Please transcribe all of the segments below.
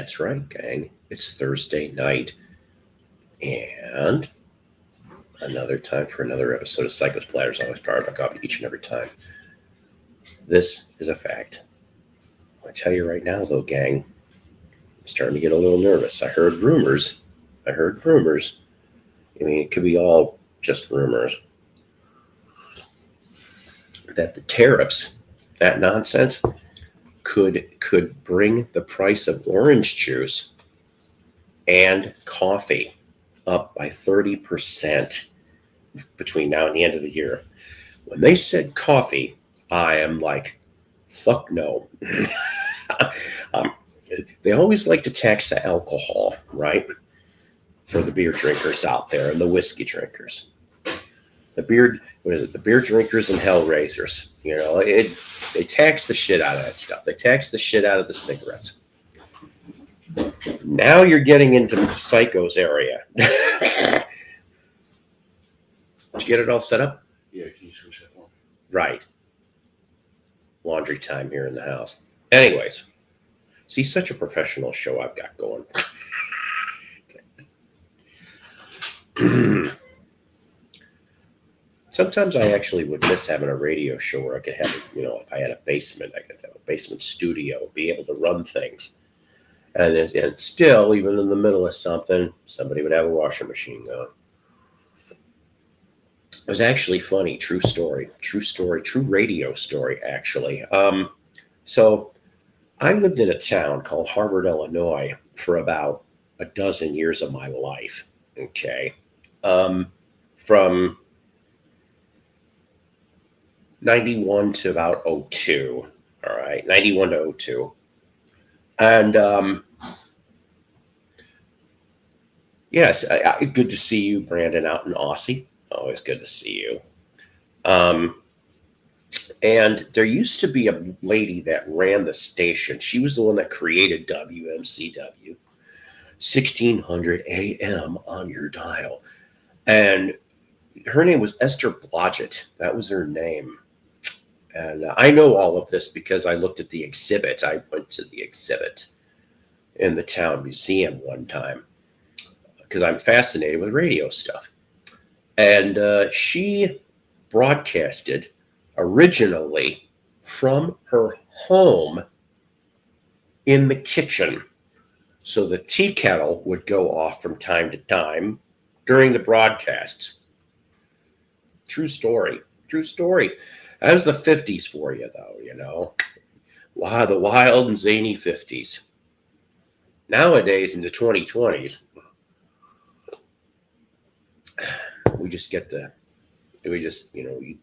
That's right, gang. It's Thursday night, and another time for another episode of Psycho's Platters. Always powered by coffee each and every time. This is a fact. I tell you right now, though, gang, I'm starting to get a little nervous. I heard rumors. I mean, it could be all just rumors. That the tariffs, that nonsense, could bring the price of orange juice and coffee up by 30% between now and the end of the year. When they said coffee, I am like, fuck no. They always like to tax the alcohol, right? For the beer drinkers out there and the whiskey drinkers. The beer drinkers and hellraisers. You know, they tax the shit out of that stuff. They tax the shit out of the cigarettes. Now you're getting into Psycho's area. Did you get it all set up? Yeah, can you switch that one? Right. Laundry time here in the house. Anyways, see, such a professional show I've got going. Sometimes I actually would miss having a radio show where I could have, if I had a basement, I could have a basement studio, be able to run things. And still, even in the middle of something, somebody would have a washing machine going. It was actually funny. True radio story, actually. So I lived in a town called Harvard, Illinois for about a dozen years of my life. Okay. From 91 to about 02. All right. 91 to 02. And yes, good to see you, Brandon, out in Aussie. Always good to see you. And there used to be a lady that ran the station. She was the one that created WMCW, 1600 AM on your dial. And her name was Esther Blodgett. That was her name. And I know all of this because I looked at the exhibit. I went to the exhibit in the town museum one time because I'm fascinated with radio stuff. And she broadcasted originally from her home in the kitchen. So the tea kettle would go off from time to time during the broadcasts. True story. That was the 50s for you, though, Wow, the wild and zany 50s. Nowadays, in the 2020s,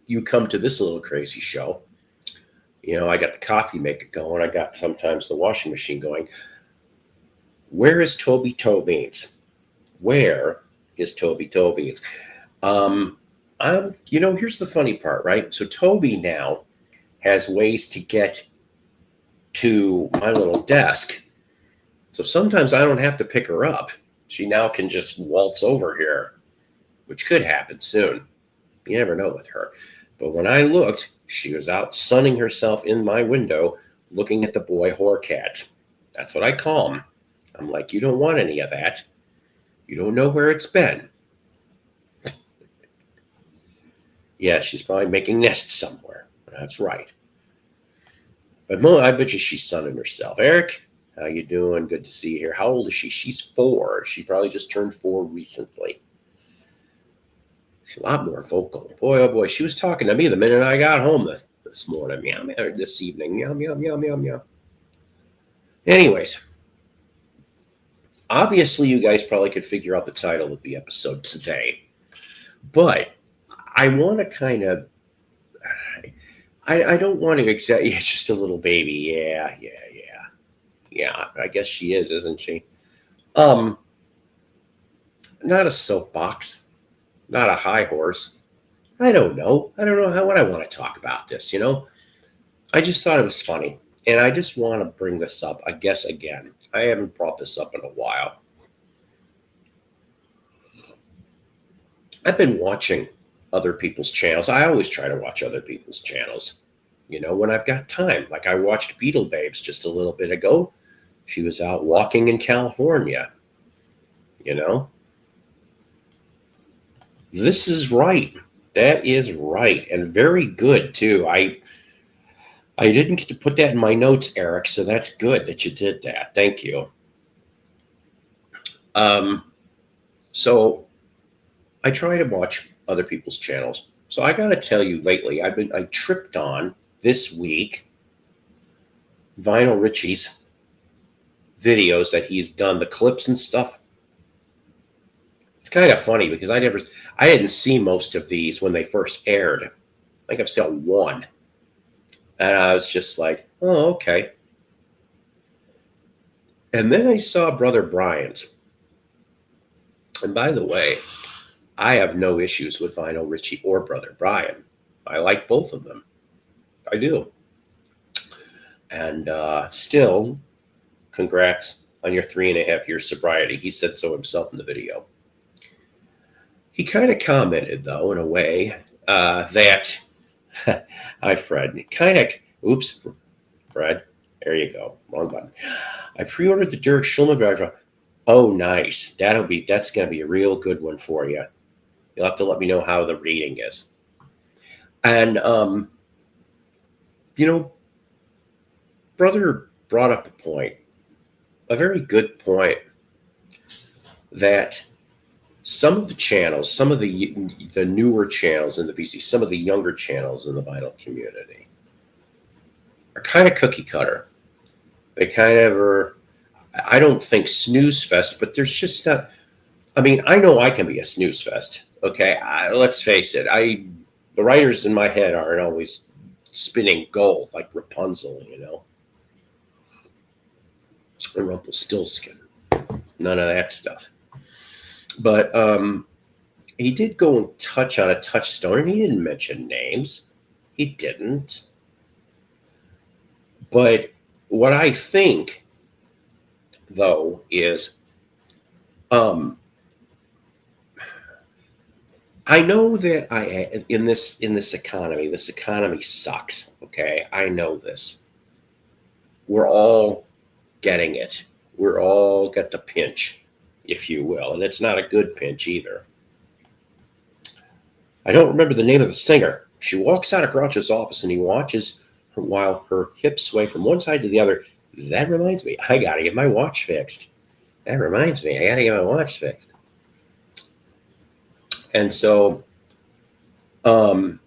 you come to this little crazy show. I got the coffee maker going. I got sometimes the washing machine going. Where is Toby Beans? Where is Toby Beans? Here's the funny part, right? So Toby now has ways to get to my little desk. So sometimes I don't have to pick her up. She now can just waltz over here, which could happen soon. You never know with her. But when I looked, she was out sunning herself in my window, looking at the boy whorecat. That's what I call him. I'm like, you don't want any of that. You don't know where it's been. Yeah, she's probably making nests somewhere. That's right. But I bet you she's sunning herself. Eric, how you doing? Good to see you here. How old is she? She's 4. She probably just turned 4 recently. She's a lot more vocal. Boy, oh boy, she was talking to me the minute I got home this morning. Meow, meow, this evening. Meow, meow, meow, meow, meow. Anyways, obviously you guys probably could figure out the title of the episode today. But I want to kind of, I don't want to accept, it's just a little baby. Yeah, I guess she is, isn't she? Not a soapbox, not a high horse. I don't know what I want to talk about this, I just thought it was funny. And I just want to bring this up, I guess, again. I haven't brought this up in a while. I've been watching other people's channels. I always try to watch other people's channels, when I've got time. Like I watched Beatle Babes just a little bit ago. She was out walking in California, you know? This is right. That is right. And very good, too. I didn't get to put that in my notes, Eric, so that's good that you did that. Thank you. So I try to watch other people's channels. So I got to tell you, lately, I tripped on this week Vinyl Richie's videos that he's done, the clips and stuff. It's kind of funny because I didn't see most of these when they first aired. I think I've seen one. And I was just like, oh, okay. And then I saw Brother Brian's. And by the way, I have no issues with Vinyl Richie or Brother Brian. I like both of them. I do. And still, congrats on your 3.5-year sobriety. He said so himself in the video. He kind of commented, though, in a way, that, hi, Fred, oops, Fred, there you go, wrong button. I pre-ordered the Derek Schulman driver. Oh, nice. That's going to be a real good one for you. You'll have to let me know how the reading is. And, Brother brought up a point, a very good point, that some of the channels, some of the newer channels in the VC, some of the younger channels in the vinyl community are kind of cookie cutter. They kind of are, I don't think snooze fest, but there's just not, I mean, I know I can be a snooze fest. Okay. Let's face it. The writers in my head aren't always spinning gold like Rapunzel, and Rumpelstiltskin. None of that stuff. But he did go and touch on a touchstone, and he didn't mention names. He didn't. But what I think, though, is I know that in this economy, this economy sucks. Okay, I know this. We're all getting it. We're all got the pinch, if you will, and it's not a good pinch either. I don't remember the name of the singer. She walks out of Groucho's office and he watches her while her hips sway from one side to the other. That reminds me, I gotta get my watch fixed. And so what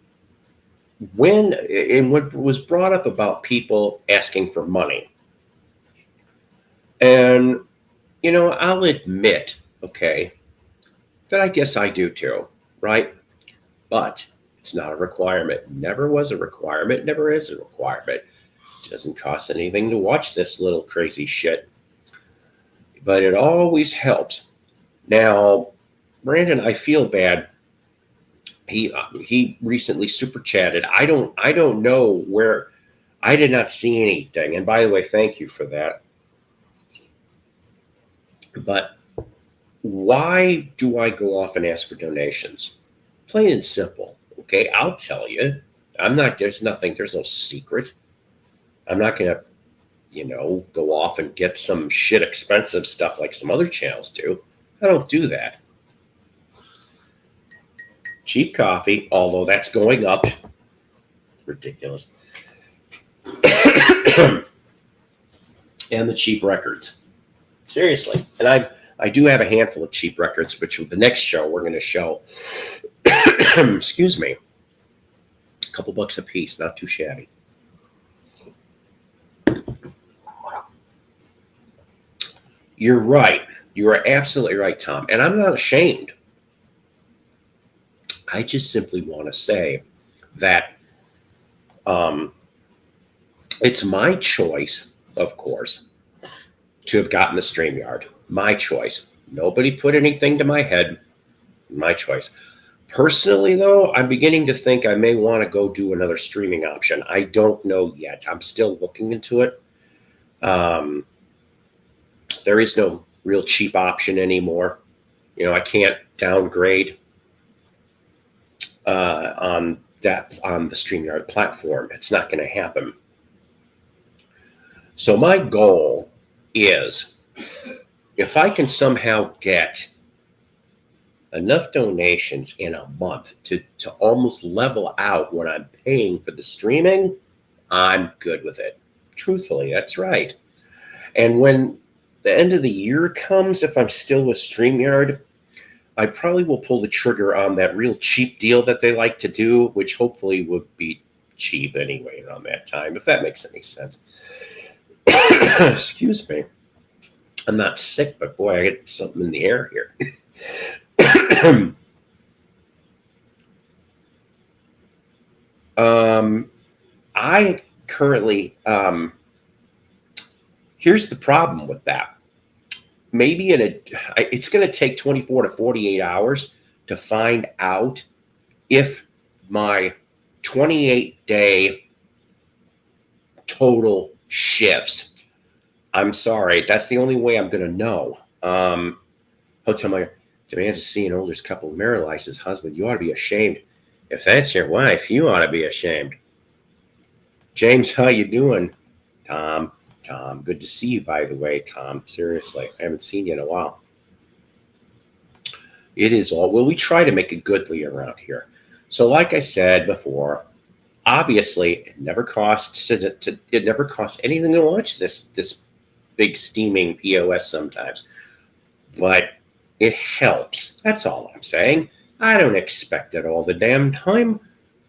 was brought up about people asking for money, and I'll admit, okay, that I guess I do too, right? But it's not a requirement. Never was a requirement. Never is a requirement. It doesn't cost anything to watch this little crazy shit. But it always helps. Now, Brandon, I feel bad. He recently super chatted. I don't know where. I did not see anything. And by the way, thank you for that. But why do I go off and ask for donations? Plain and simple. Okay, I'll tell you. There's no secret. I'm not going to, go off and get some shit expensive stuff like some other channels do. I don't do that. Cheap coffee, although that's going up. Ridiculous. And the cheap records. Seriously. And I do have a handful of cheap records, which with the next show we're going to show. Excuse me. A couple bucks a piece, not too shabby. You're right. You are absolutely right, Tom. And I'm not ashamed. I just simply want to say that it's my choice, of course, to have gotten the StreamYard. My choice. Nobody put anything to my head. My choice. Personally, though, I'm beginning to think I may want to go do another streaming option. I don't know yet. I'm still looking into it. There is no real cheap option anymore. I can't downgrade on the StreamYard platform. It's not going to happen. So my goal is if I can somehow get enough donations in a month to almost level out what I'm paying for the streaming, I'm good with it. Truthfully, that's right. And when the end of the year comes, if I'm still with StreamYard, I probably will pull the trigger on that real cheap deal that they like to do, which hopefully would be cheap anyway around that time, if that makes any sense. Excuse me. I'm not sick, but boy, I get something in the air here. I currently, here's the problem with that. Maybe it's going to take 24 to 48 hours to find out if my 28-day total shifts. I'm sorry, that's the only way I'm going to know. Hotel my demands to see an older couple marrying his husband. You ought to be ashamed. If that's your wife, you ought to be ashamed. James, how you doing? Tom, good to see you, by the way, Tom. Seriously, I haven't seen you in a while. It is all, well, we try to make it goodly around here. So like I said before, obviously it never costs anything to watch this big steaming POS sometimes. But it helps. That's all I'm saying. I don't expect it all the damn time.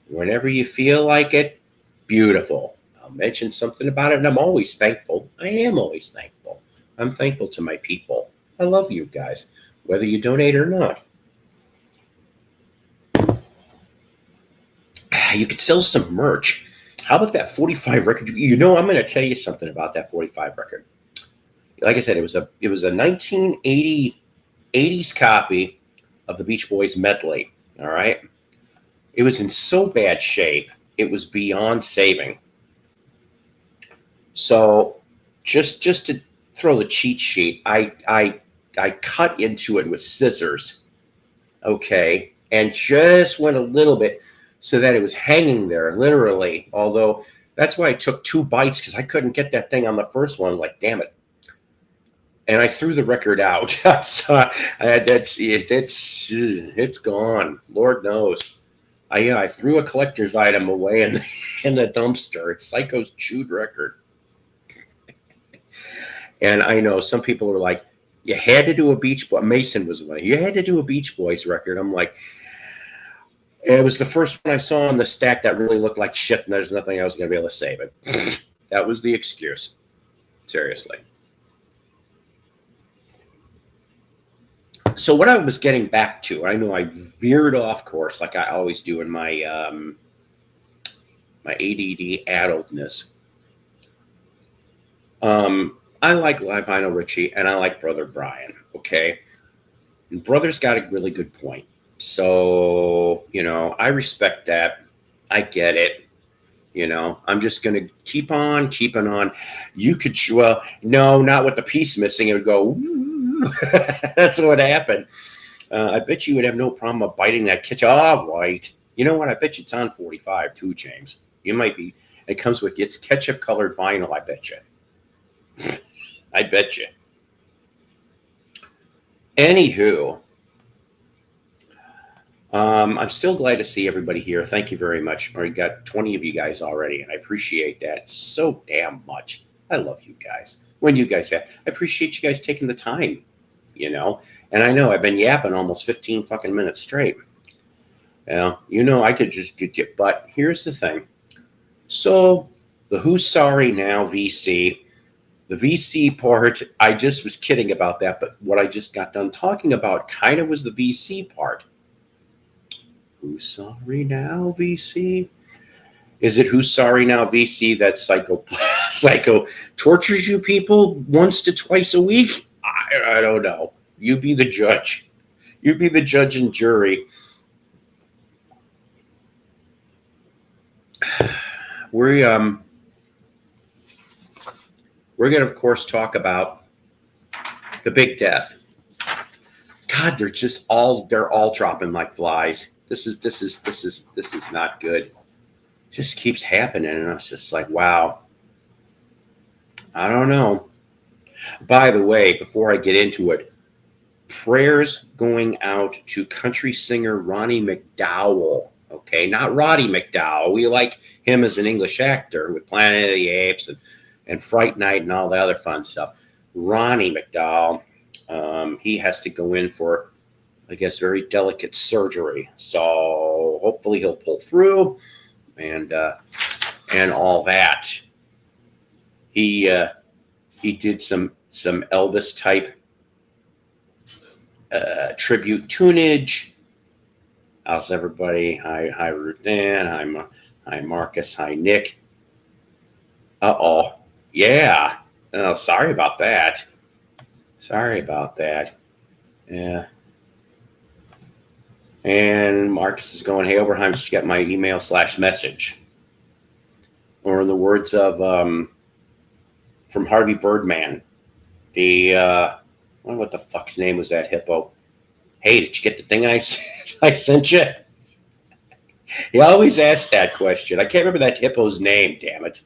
Whenever you feel like it, beautiful. I'll mention something about it, and I'm always thankful. I am always thankful. I'm thankful to my people. I love you guys, whether you donate or not. You could sell some merch. How about that 45 record? You know, I'm going to tell you something about that 45 record. Like I said, it was a 1980s copy of the Beach Boys medley. All right, it was in so bad shape, it was beyond saving. So, just to throw the cheat sheet, I cut into it with scissors, okay, and just went a little bit so that it was hanging there, literally. Although that's why I took 2 bites, because I couldn't get that thing on the first one. I was like, damn it. And I threw the record out. So it's gone. Lord knows. I threw a collector's item away in the dumpster. It's Psycho's chewed record. And I know some people were like, you had to do a Beach Boy. Mason was one. You had to do a Beach Boys record. I'm like, it was the first one I saw on the stack that really looked like shit, and there's nothing I was going to be able to save it. That was the excuse. Seriously. So what I was getting back to, I know I veered off course like I always do in my my ADD adultness. I like Lionel Richie and I like Brother Brian. Okay, and Brother's got a really good point. So you know, I respect that. I get it. You know, I'm just going to keep on keeping on. You could, well, no, not with the piece missing. It would go. That's what happened. I bet you would have no problem of biting that kitchen. Oh, right. You know what? I bet you it's on 45 too, James. You might be. It comes with, it's ketchup colored vinyl, I bet you. I bet you. Anywho, I'm still glad to see everybody here. Thank you very much. We got 20 of you guys already, and I appreciate that so damn much. I love you guys. When you guys have, I appreciate you guys taking the time, you know. And I know I've been yapping almost 15 fucking minutes straight. You know, I could just get you, but here's the thing. So the Who's Sorry Now VC, the VC part, I just was kidding about that, but what I just got done talking about kind of was the VC part. Who's Sorry Now VC? Is it Who's Sorry Now VC that psycho tortures you people once to twice a week? I don't know. You be the judge. You be the judge and jury. We're going to, of course, talk about the big death. God, they're all dropping like flies. This is not good. It just keeps happening, and it's just like, wow. I don't know. By the way, before I get into it, prayers going out to country singer Ronnie McDowell. Okay, not Roddy McDowell. We like him as an English actor with Planet of the Apes and Fright Night and all the other fun stuff. Ronnie McDowell, he has to go in for, I guess, very delicate surgery. So hopefully he'll pull through and all that. He did some Elvis type tribute tunage. How's everybody? Hi Ruth Dan. Hi Marcus. Hi Nick. Yeah. Oh, sorry about that. Yeah. And Marcus is going, hey, Oberheim, just get my email /message. Or in the words of from Harvey Birdman, what the fuck's name was that hippo? Hey, did you get the thing I sent you? He always asks that question. I can't remember that hippo's name, damn it.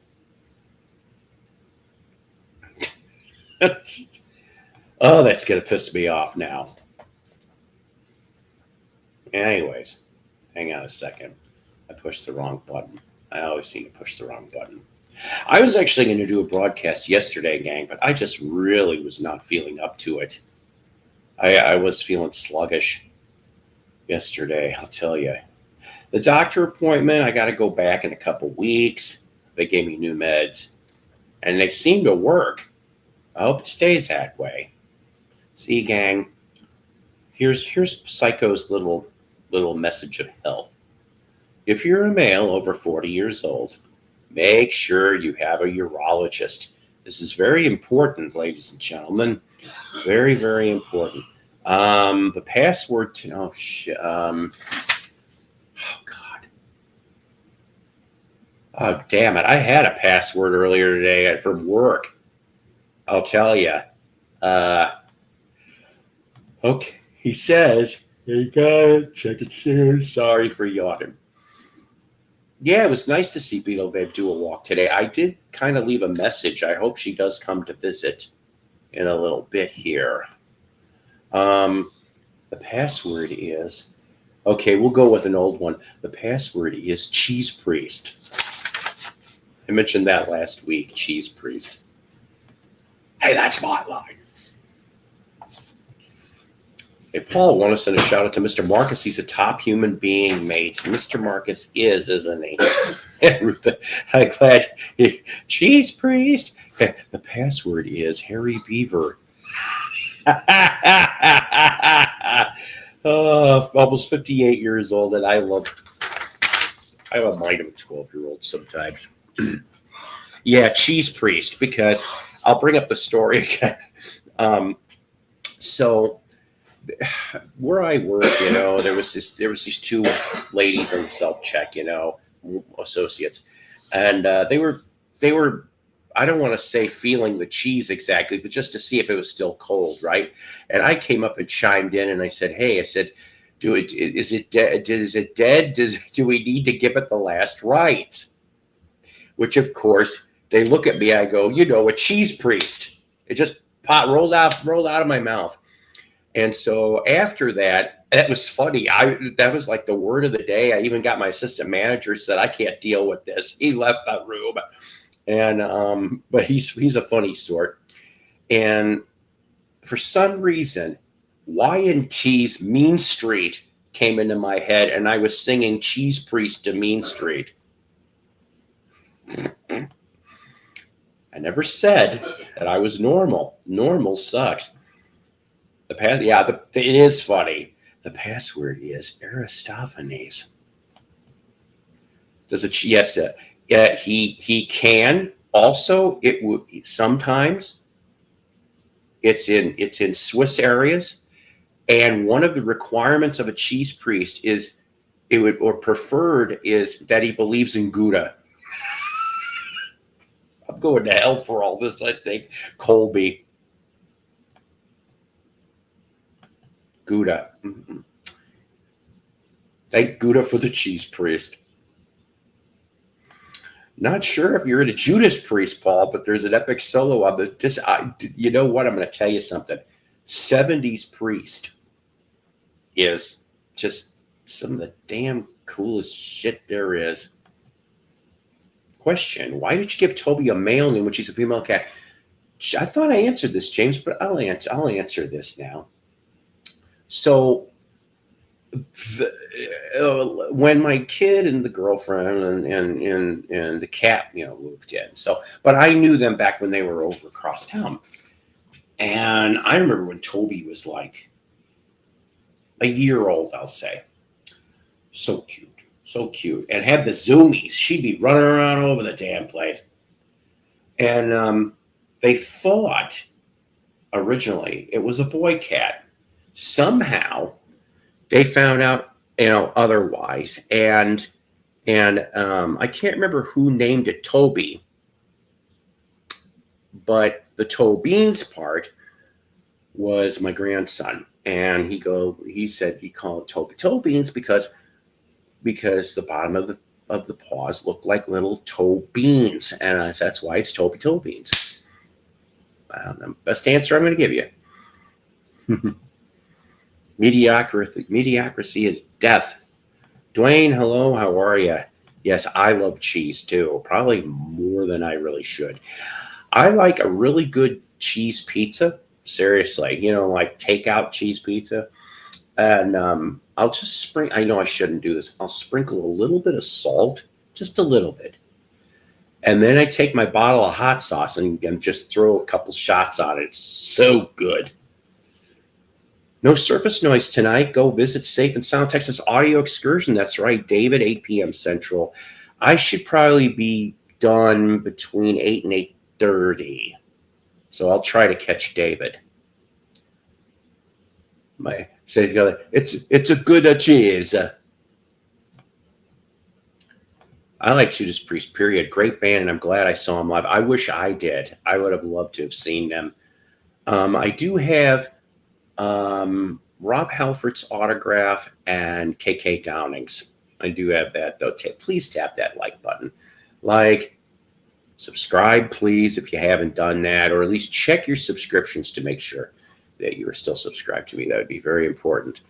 Oh, that's going to piss me off now. Anyways, hang on a second. I pushed the wrong button. I always seem to push the wrong button. I was actually going to do a broadcast yesterday, gang, but I just really was not feeling up to it. I was feeling sluggish yesterday, I'll tell you. The doctor appointment, I got to go back in a couple weeks. They gave me new meds, and they seem to work. I hope it stays that way. See, gang, here's Psycho's little message of health. If you're a male over 40 years old, make sure you have a urologist. This is very important, ladies and gentlemen. Very, very important. The password to oh God. Oh damn it! I had a password earlier today from work. I'll tell you. Okay, he says, "Hey guys, check it soon. Sorry for yawning." Yeah, it was nice to see Beetle Babe do a walk today. I did kind of leave a message. I hope she does come to visit in a little bit here. The password is, okay, we'll go with an old one. The password is Cheese Priest. I mentioned that last week, Cheese Priest. Hey, that's my line. Hey, Paul, want to send a shout out to Mr. Marcus. He's a top human being, mate. Mr. Marcus is, isn't he? Ruth, I'm glad. Cheese Priest. The password is Harry Beaver. Almost 58 years old, and I have a mind of a 12-year-old sometimes. Yeah, Cheese Priest, because I'll bring up the story again. So where I work, there was these two ladies on the self-check, associates, and they were I don't want to say feeling the cheese exactly, but just to see if it was still cold, right? And I came up and chimed in, and I said, "Hey," I said, is it dead? Is it dead? Do we need to give it the last rites?" Which, of course, they look at me. I go, a cheese priest. It just rolled out of my mouth. And so after that, that was funny. That was like the word of the day. I even got my assistant manager said, "I can't deal with this." He left the room. And but he's a funny sort. And for some reason, Y&T's Mean Street came into my head, and I was singing Cheese Priest to Mean Street. I never said that I was normal. Normal sucks. It is funny. The password is Aristophanes. Does it? Yes. He can also. It would sometimes. It's in Swiss areas, and one of the requirements of a cheese priest is preferred is that he believes in Gouda. I'm going to hell for all this, I think. Colby. Gouda. Mm-hmm. Thank Gouda for the cheese priest. Not sure if you're into Judas Priest, Paul, but there's an epic solo on this. You know what? I'm going to tell you something. 70s Priest is just some of the damn coolest shit there is. Question: why did you give Toby a male name when she's a female cat? I thought I answered this, James, but I'll answer this now. So when my kid and the girlfriend and the cat, moved in. So, but I knew them back when they were over across town. And I remember when Toby was like a year old, I'll say. So cute. And had the zoomies. She'd be running around over the damn place. And they thought originally it was a boy cat. Somehow they found out, otherwise. And I can't remember who named it Toby, but the Tobeans part was my grandson. And he said he called it Tobeans because the bottom of the paws looked like little toe beans, and that's why it's Toby beans. The best answer I'm going to give you. Mediocrity is death. Dwayne, hello, how are you? Yes, I love cheese too, probably more than I really should. I like a really good cheese pizza. Seriously, like takeout cheese pizza. And I'll just sprinkle, I know I shouldn't do this. I'll sprinkle a little bit of salt, just a little bit. And then I take my bottle of hot sauce and just throw a couple shots on it. It's so good. No surface noise tonight. Go visit Safe and Sound Texas Audio Excursion. That's right, David, 8 p.m. Central. I should probably be done between 8 and 8:30. So I'll try to catch David. It's a good cheese. I like Judas Priest, period. Great band, and I'm glad I saw them live. I wish I did. I would have loved to have seen them. I do have Rob Halford's autograph and KK Downing's. I do have that, though. Please tap that like button. Subscribe, please, if you haven't done that, or at least check your subscriptions to make sure that you are still subscribed to me. That would be very important.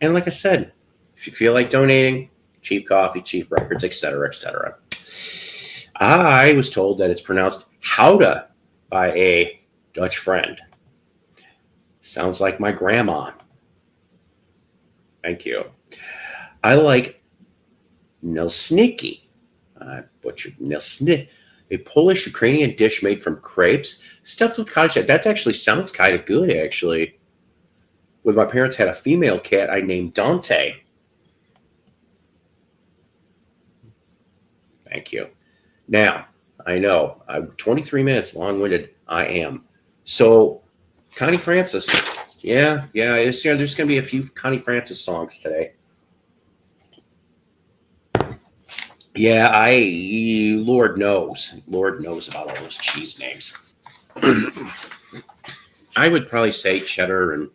And like I said, if you feel like donating, cheap coffee, cheap records, etc., etc. I was told that it's pronounced Houda by a Dutch friend. Sounds like my grandma. Thank you. I like Nelsniki. I butchered Nelsniki. A Polish-Ukrainian dish made from crepes stuffed with cottage. That actually sounds kind of good, actually. When my parents had a female cat, I named Dante. Thank you. Now, I know, I'm 23 minutes long-winded. I am. So, Connie Francis. Yeah, there's going to be a few Connie Francis songs today. Yeah, Lord knows about all those cheese names. I would probably say cheddar and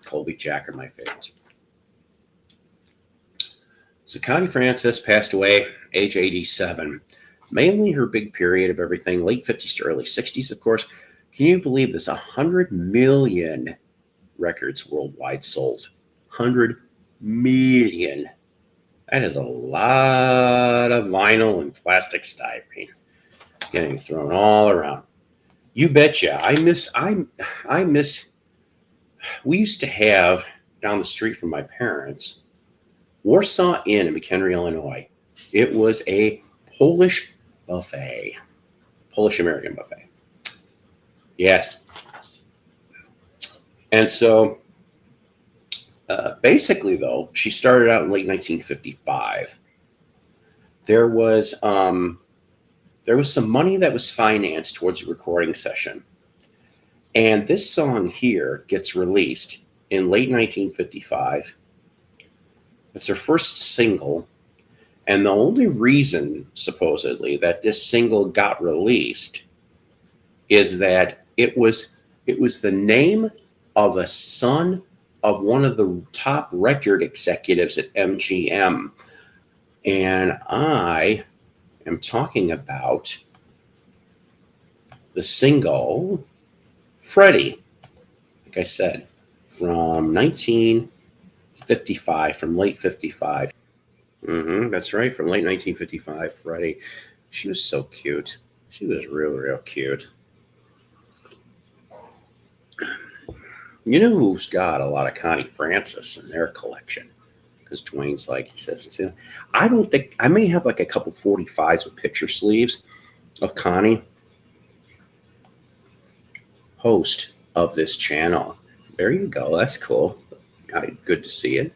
Colby Jack are my favorites. So Connie Francis passed away, age 87. Mainly her big period of everything, late 50s to early 60s, of course. Can you believe this? 100 million records worldwide sold. 100 million. That is a lot of vinyl and plastic styrene getting thrown all around. You betcha. I miss. We used to have down the street from my parents, Warsaw Inn in McHenry, Illinois. It was a Polish buffet, Polish-American buffet. Yes. And so basically, though, she started out in late 1955. There was some money that was financed towards a recording session. And this song here gets released in late 1955. It's her first single. And the only reason, supposedly, that this single got released is that it was the name of a son of one of the top record executives at MGM. And I I'm talking about the single Freddie, like I said, from 1955, from late 55. That's right, from late 1955, Freddie. She was so cute. She was real, real cute. You know who's got a lot of Connie Francis in their collection? Because Dwayne's like, he says too. I don't think, I may have like a couple 45s with picture sleeves of Connie, host of this channel. There you go. That's cool. Good to see it.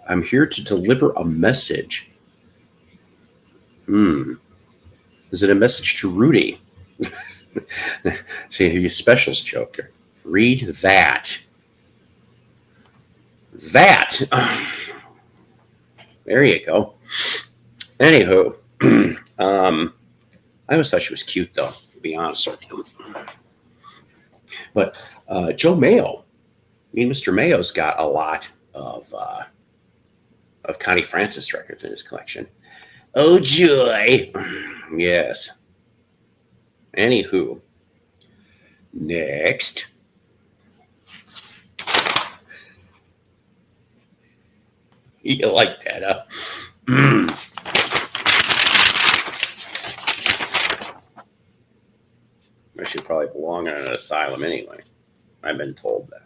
I'm here to deliver a message. Is it a message to Rudy? See, you specials joker. Read that. That. There you go. Anywho, I always thought she was cute, though, to be honest with you. But Joe Mayo, Mr. Mayo's got a lot of Connie Francis records in his collection. Oh, joy. Yes. Anywho, next. You like that, huh? I should probably belong in an asylum anyway. I've been told that.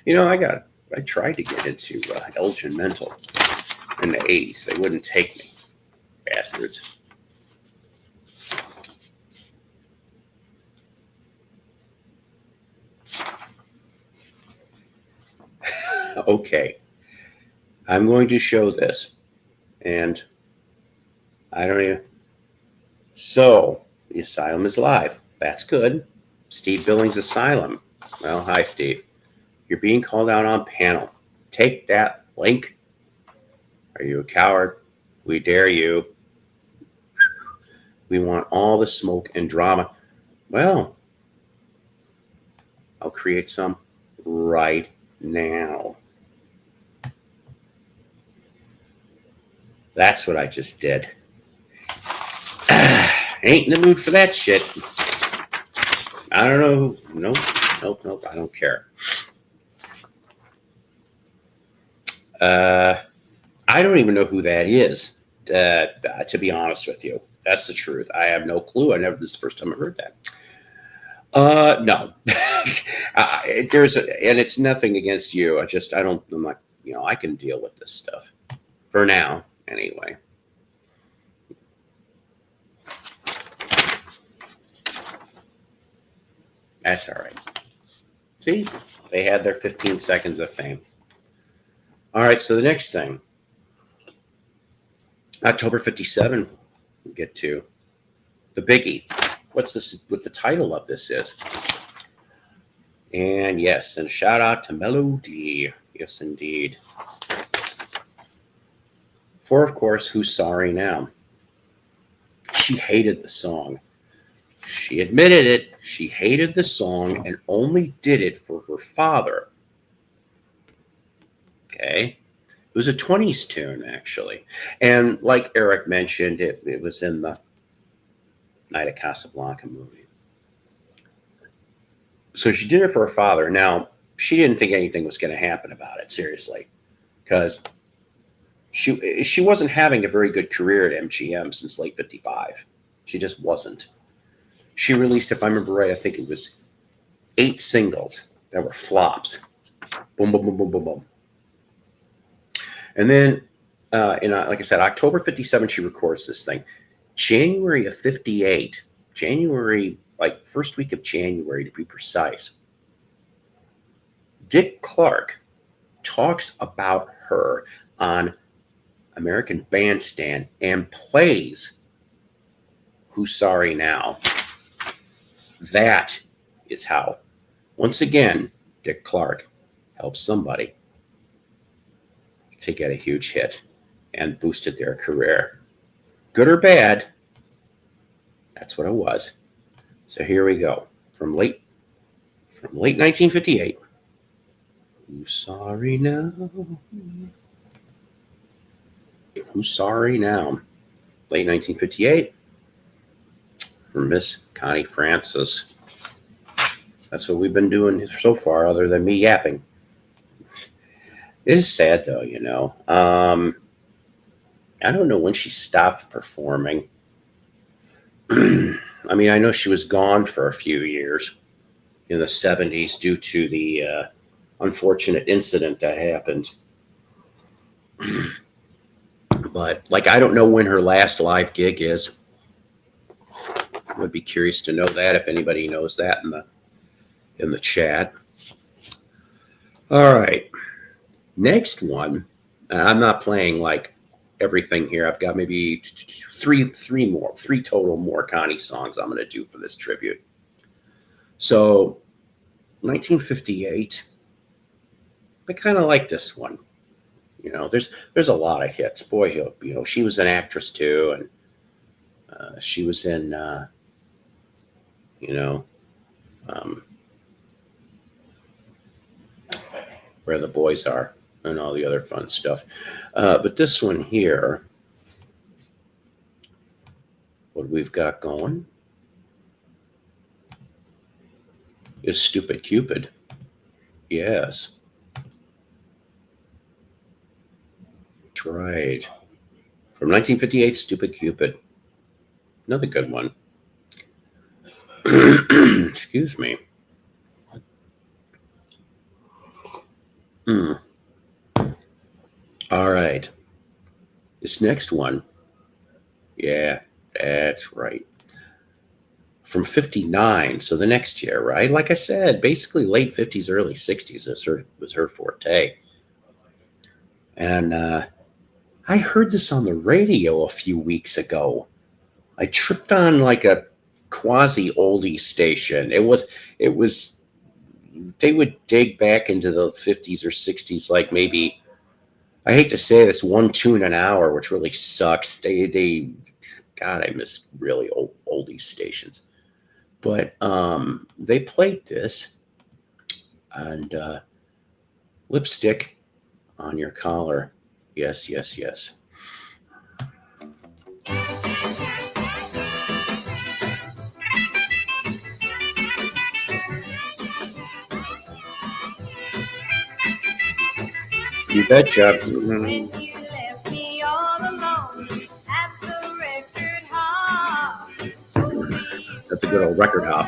You know, I tried to get into Elgin Mental in the 80s. They wouldn't take me. Bastards. Okay. I'm going to show this. And I don't even. So, the asylum is live. That's good. Steve Billings Asylum. Well, hi, Steve. You're being called out on panel. Take that link. Are you a coward? We dare you. We want all the smoke and drama. Well, I'll create some right now. That's what I just did. Ain't in the mood for that shit. I don't know. Nope. I don't care. I don't even know who that is, to be honest with you. That's the truth. I have no clue. This is the first time I heard that. No. And it's nothing against you. I'm not, I can deal with this stuff. For now, anyway. That's all right. See? They had their 15 seconds of fame. All right, so the next thing. October 57, we'll get to the biggie. What the title of this is. And yes, and shout out to Melody. Yes, indeed. For, of course, Who's Sorry Now? She hated the song. She admitted it. She hated the song and only did it for her father. Okay. It was a 20s tune, actually. And like Eric mentioned, it was in the Night of Casablanca movie. So she did it for her father. Now, she didn't think anything was going to happen about it, seriously, because she wasn't having a very good career at MGM since late 55. She just wasn't. She released, if I remember right, I think it was 8 singles that were flops. Boom, boom, boom, boom, boom, boom. And then, like I said, October 57, she records this thing. January of 58, first week of January to be precise, Dick Clark talks about her on American Bandstand and plays Who's Sorry Now. That is how, once again, Dick Clark helps somebody to get a huge hit and boosted their career. Good or bad, that's what it was. So here we go. From late 1958. Who's sorry now? Who's sorry now? late 1958, from Miss Connie Francis. That's what we've been doing so far, other than me yapping. It is sad, though, you know. I don't know when she stopped performing. I mean, I know she was gone for a few years in the 70s due to the unfortunate incident that happened. But, like, I don't know when her last live gig is. I would be curious to know that if anybody knows that in the chat. All right. Next one. I'm not playing, like, everything here. I've got maybe three total more Connie songs I'm going to do for this tribute. So 1958, I kind of like this one. You know, there's a lot of hits. Boy, you know, she was an actress too, and she was in you know, Where the Boys Are and all the other fun stuff. But this one here, what we've got going is Stupid Cupid. Yes. That's right. From 1958, Stupid Cupid. Another good one. Excuse me. All right. This next one. Yeah, that's right. From 59, so the next year, right? Like I said, basically late 50s, early 60s was her forte. And I heard this on the radio a few weeks ago. I tripped on like a quasi oldie station. It was they would dig back into the 50s or 60s, like maybe, I hate to say this, one tune an hour, which really sucks. God, I miss really old oldie stations. But they played this, and Lipstick on Your Collar. Yes, yes, yes. You betcha. When you left me all alone at the record hop, told me That's a good old record hop.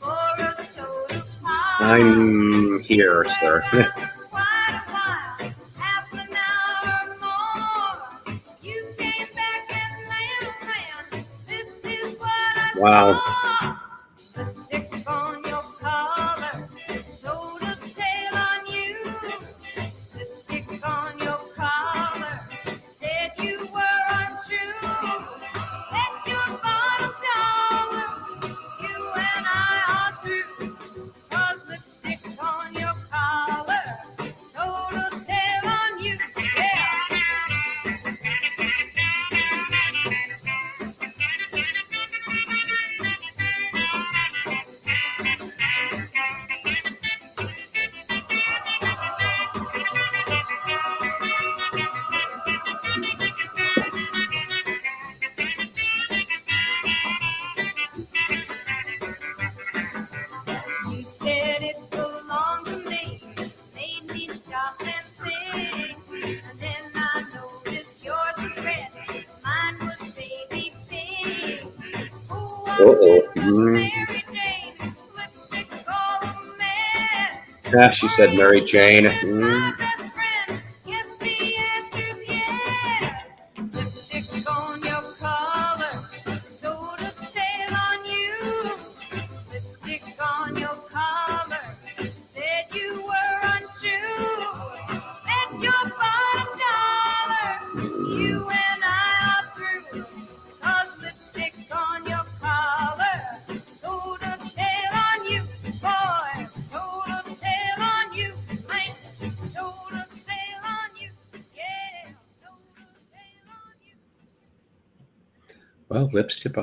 for a soda pop. I'm here, sir. Quite a while, half an hour more. You came back and ran. This is what I Wow. saw. Lipstick on your collar, told a tale on you. Lipstick on your collar, said you were untrue. Bet your bottom dollar, you and I are through. 'Cause lipstick on your collar, told a tale on you. Yeah. You said it belonged to me, made me stop and think. And then I noticed yours was red, mine was baby pink. Who wanted with Mary Jane, lipstick all a mess? Yeah, she said Mary Jane. My best friend, yes, the answer's yes. Lipstick on your collar, told a tale on you. Lipstick on your collar, said you were untrue. Bet your bottom dollar, you and I are through. 'Cause lipstick on your collar, told a tale on you. Boy, told a tale on you. Man, told a tale on you. Yeah, told a tale on you. Well, lipstick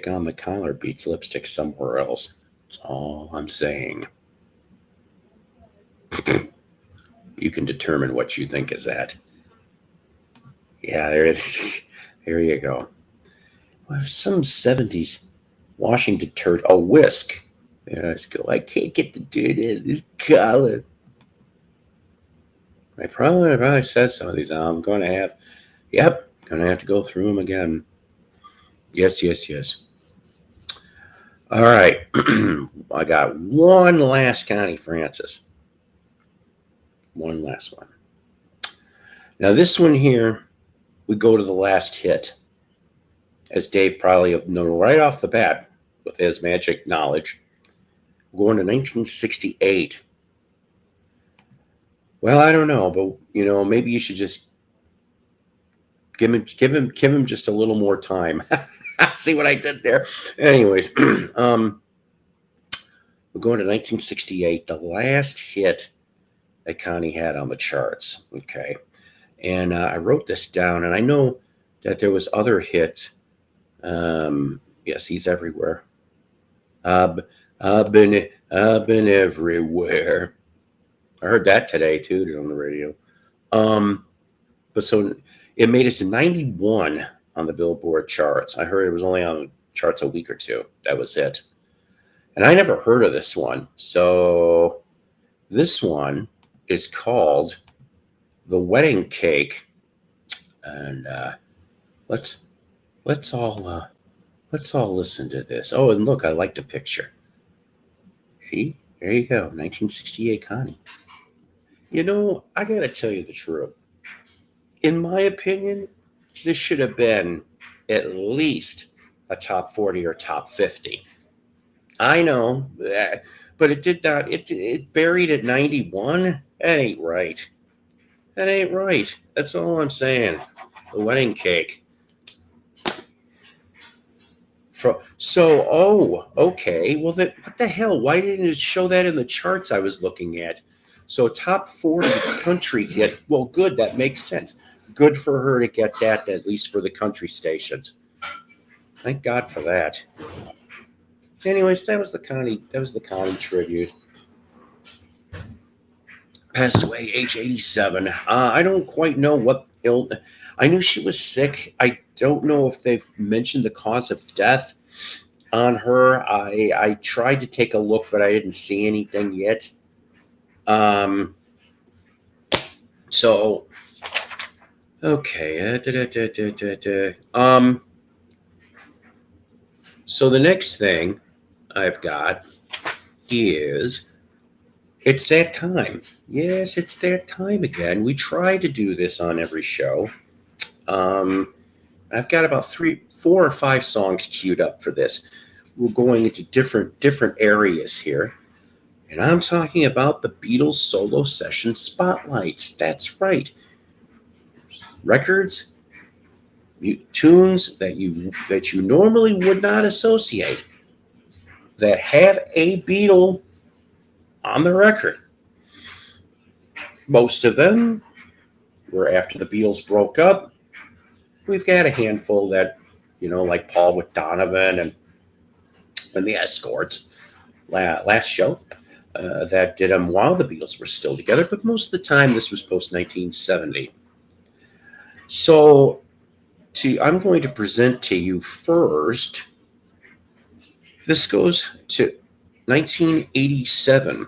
on the collar beats lipstick somewhere else. That's all I'm saying. You can determine what you think is that. Yeah, Here you go. Well, some 70s washing detergent. Oh, whisk. There I go. I can't get the dirt out of this collar. I probably said some of these. I'm going to have, yep, going to have to go through them again. Yes, yes, yes. All right. I got one last Connie Francis. One last one. Now, this one here, we go to the last hit. As Dave probably known right off the bat with his magic knowledge. We're going to 1968. Well, I don't know, but maybe you should just give him just a little more time. See what I did there? Anyways, we're going to 1968, the last hit that Connie had on the charts. Okay, and I wrote this down, and I know that there was other hits. Yes, he's everywhere. I've been everywhere. I heard that today too on the radio. But so it made it to 91 on the Billboard charts. I heard it was only on the charts a week or two. That was it. And I never heard of this one. So this one is called The Wedding Cake. And let's all listen to this. Oh, and look, I like the picture. See? There you go. 1968 Connie. I got to tell you the truth. In my opinion, this should have been at least a top 40 or top 50. I know, but it did not. It buried at 91. That ain't right. That ain't right. That's all I'm saying. The Wedding Cake. Okay. Well, what the hell? Why didn't it show that in the charts I was looking at? So top 40 country hit. Well, good. That makes sense. Good for her to get that, at least for the country stations. Thank God for that. Anyways, that was the Connie tribute. Passed away, age 87. I don't quite know what illness. I knew she was sick. I don't know if they've mentioned the cause of death on her. I tried to take a look, but I didn't see anything yet. So, okay. So the next thing I've got is it's that time. Yes, it's that time again. We try to do this on every show. I've got about 4 or 5 songs queued up for this. We're going into different areas here. And I'm talking about the Beatles solo session spotlights. That's right. Records, tunes that you normally would not associate that have a Beatle on the record. Most of them were after the Beatles broke up. We've got a handful that, like Paul with Donovan and the Escorts last show that did them while the Beatles were still together. But most of the time, this was post-1970. So I'm going to present to you first. This goes to 1987.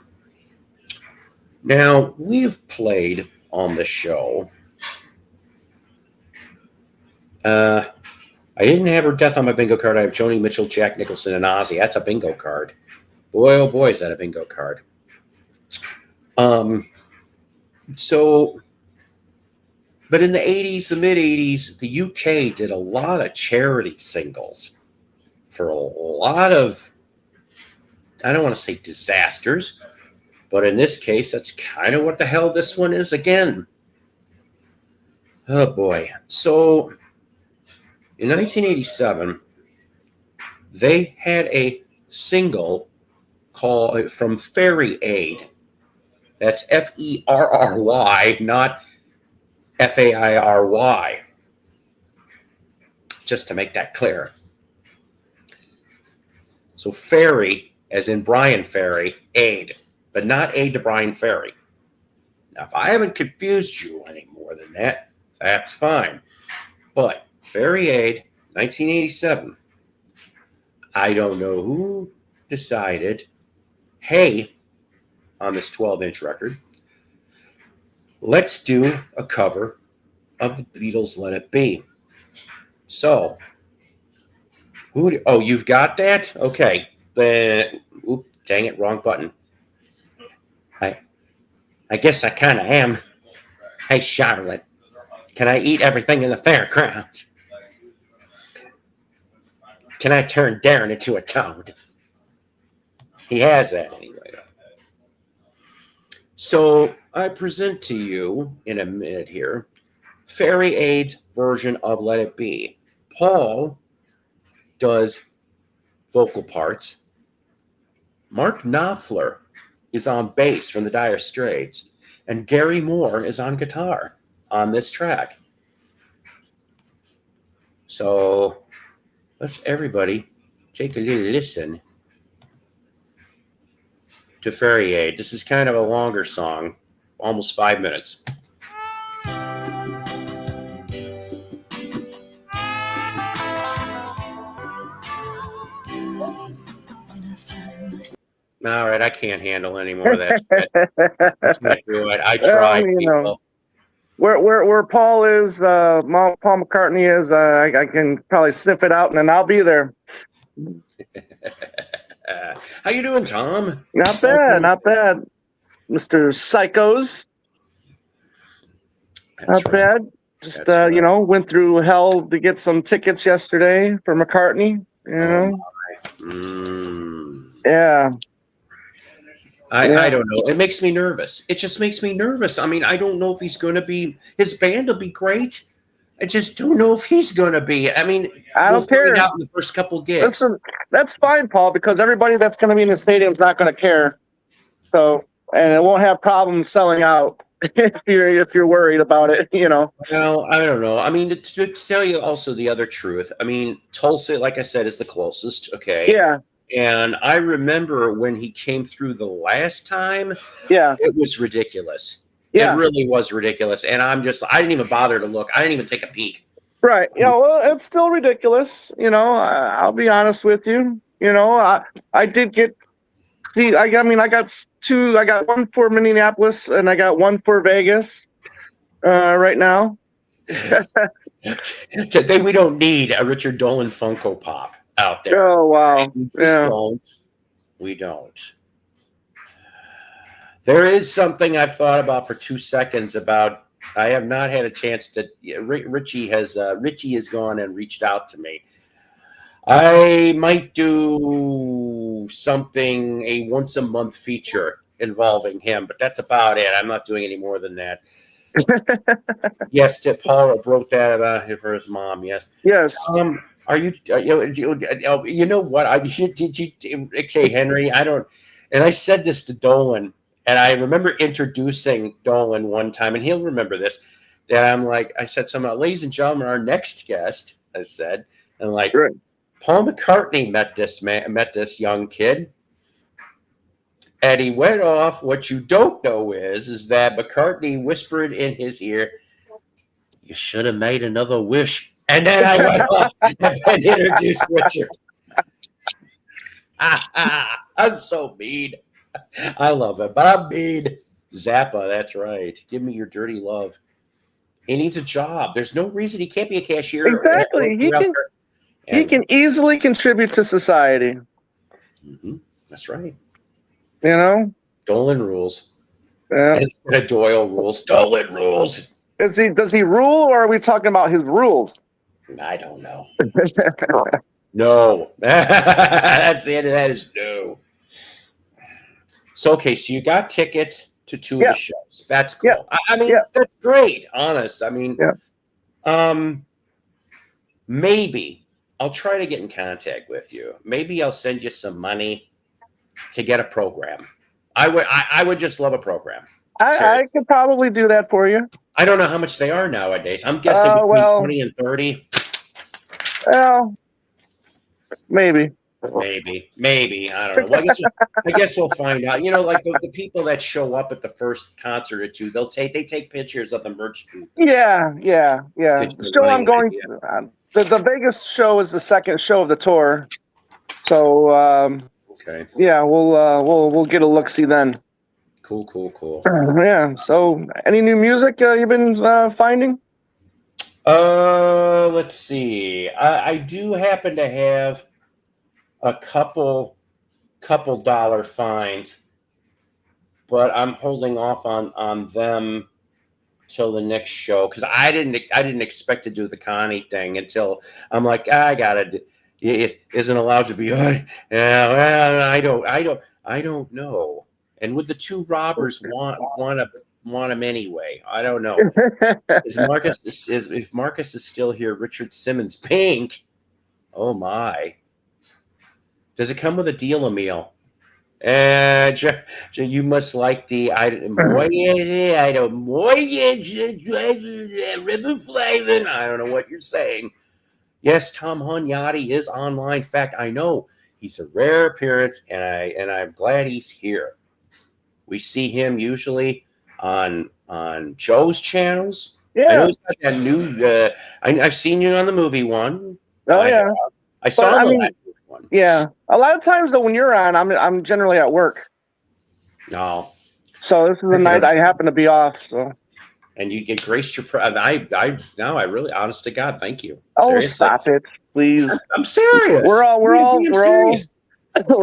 Now, we've played on the show. I didn't have her death on my bingo card. I have Joni Mitchell, Jack Nicholson, and Ozzy. That's a bingo card. Boy, oh boy, is that a bingo card. But in the 80s, the mid-80s, the UK did a lot of charity singles for a lot of, I don't want to say disasters, but in this case, that's kind of what the hell this one is again. Oh boy. So in 1987, they had a single called from Fairy Aid. That's Ferry, not Fairy. Just to make that clear. So Ferry, as in Brian Ferry, aid, but not aid to Brian Ferry. Now, if I haven't confused you any more than that, that's fine. But Fairy Aid, 1987. I don't know who decided, hey, on this 12-inch record, let's do a cover of the Beatles' Let It Be. So, you've got that? Okay. Dang it, wrong button. I guess I kind of am. Hey, Charlotte, can I eat everything in the fairgrounds? Can I turn Darren into a toad? He has that anyway. So I present to you in a minute here Fairy Aid's version of Let It Be. Paul does vocal parts. Mark Knopfler is on bass from the Dire Straits, and Gary Moore is on guitar on this track. So let's everybody take a little listen to Fairy Aid. This is kind of a longer song, almost 5 minutes. All right, I can't handle any more of that shit. I can't do it. I tried, people. Where Paul is, Paul McCartney is, I can probably sniff it out, and then I'll be there. How you doing, Tom? Not bad, not bad, Mr. Psychos. That's not right. bad. Just went through hell to get some tickets yesterday for McCartney. Yeah. I don't know. It makes me nervous. It just makes me nervous. I mean, I don't know if he's going to be. His band will be great. I just don't know if he's going to be. I mean, I don't care. Find out in the first couple gigs. Listen, that's fine, Paul, because everybody that's going to be in the stadium is not going to care. So, and it won't have problems selling out if you're worried about it. Well, I don't know. I mean, to tell you also the other truth. I mean, Tulsa, like I said, is the closest. Okay. Yeah. And I remember when he came through the last time, it was ridiculous. Yeah. It really was ridiculous. And I didn't even bother to look. I didn't even take a peek. Right. Yeah, well, it's still ridiculous. I'll be honest with you. I did I got two. I got one for Minneapolis and I got one for Vegas right now. Today we don't need a Richard Dolan Funko Pop out there. Oh, wow. We don't. There is something I've thought about for 2 seconds about. I have not had a chance to. Richie has gone and reached out to me. I might do something, a once a month feature involving him, but that's about it. I'm not doing any more than that. Yes, Paul wrote that about for his mom. Yes. Yes. Are you know what? Did you say Henry? I don't. And I said this to Dolan, and I remember introducing Dolan one time, and he'll remember this. That I said something, ladies and gentlemen, our next guest. I said, and right. Paul McCartney met this young kid, and he went off. What you don't know is that McCartney whispered in his ear, "You should have made another wish." And then I went off and introduced Richard. I'm so mean. I love it, but I'm mean. Zappa, that's right. Give me your dirty love. He needs a job. There's no reason he can't be a cashier. Exactly. He can easily contribute to society. Mm-hmm. That's right. Dolan rules. Yeah. Instead of Doyle rules. Dolan rules. Does he rule, or are we talking about his rules? I don't know. No. That's the end of that is no. So, okay, so you got tickets to two of the shows. That's cool. Yeah. I mean, that's great, honest. I mean, maybe I'll try to get in contact with you. Maybe I'll send you some money to get a program. I would just love a program. I could probably do that for you. I don't know how much they are nowadays. I'm guessing between 20 and 30. Well, maybe. Maybe. I don't know. Well, I guess we'll find out. Like the people that show up at the first concert or two, they take pictures of the merch booth. Yeah. Get The you a show I'm running going idea. to, the Vegas show is the second show of the tour. So Okay. yeah, we'll get a look see then. Cool. Yeah. So, any new music you've been finding? Let's see. I do happen to have a couple dollar finds, but I'm holding off on them till the next show because I didn't expect to do the Connie thing until I'm like, I gotta. It isn't allowed to be. Yeah, well, I don't know. And would the two robbers want him anyway? I don't know. If Marcus is still here, Richard Simmons Pink. Oh my! Does it come with a deal meal? You must like the river flavor. I don't know what you're saying. Yes, Tom Hunyadi is online. In fact, I know he's a rare appearance, and I'm glad he's here. We see him usually on Joe's channels. Yeah. I know he's got that new. I've seen you on the movie one. Oh yeah. I saw the last one. Yeah. A lot of times though, when you're on, I'm generally at work. No. So this is the night I happen to be off. So. And you get graced your. I really, honest to God, thank you. Oh, Seriously. stop it, please. I'm serious. We're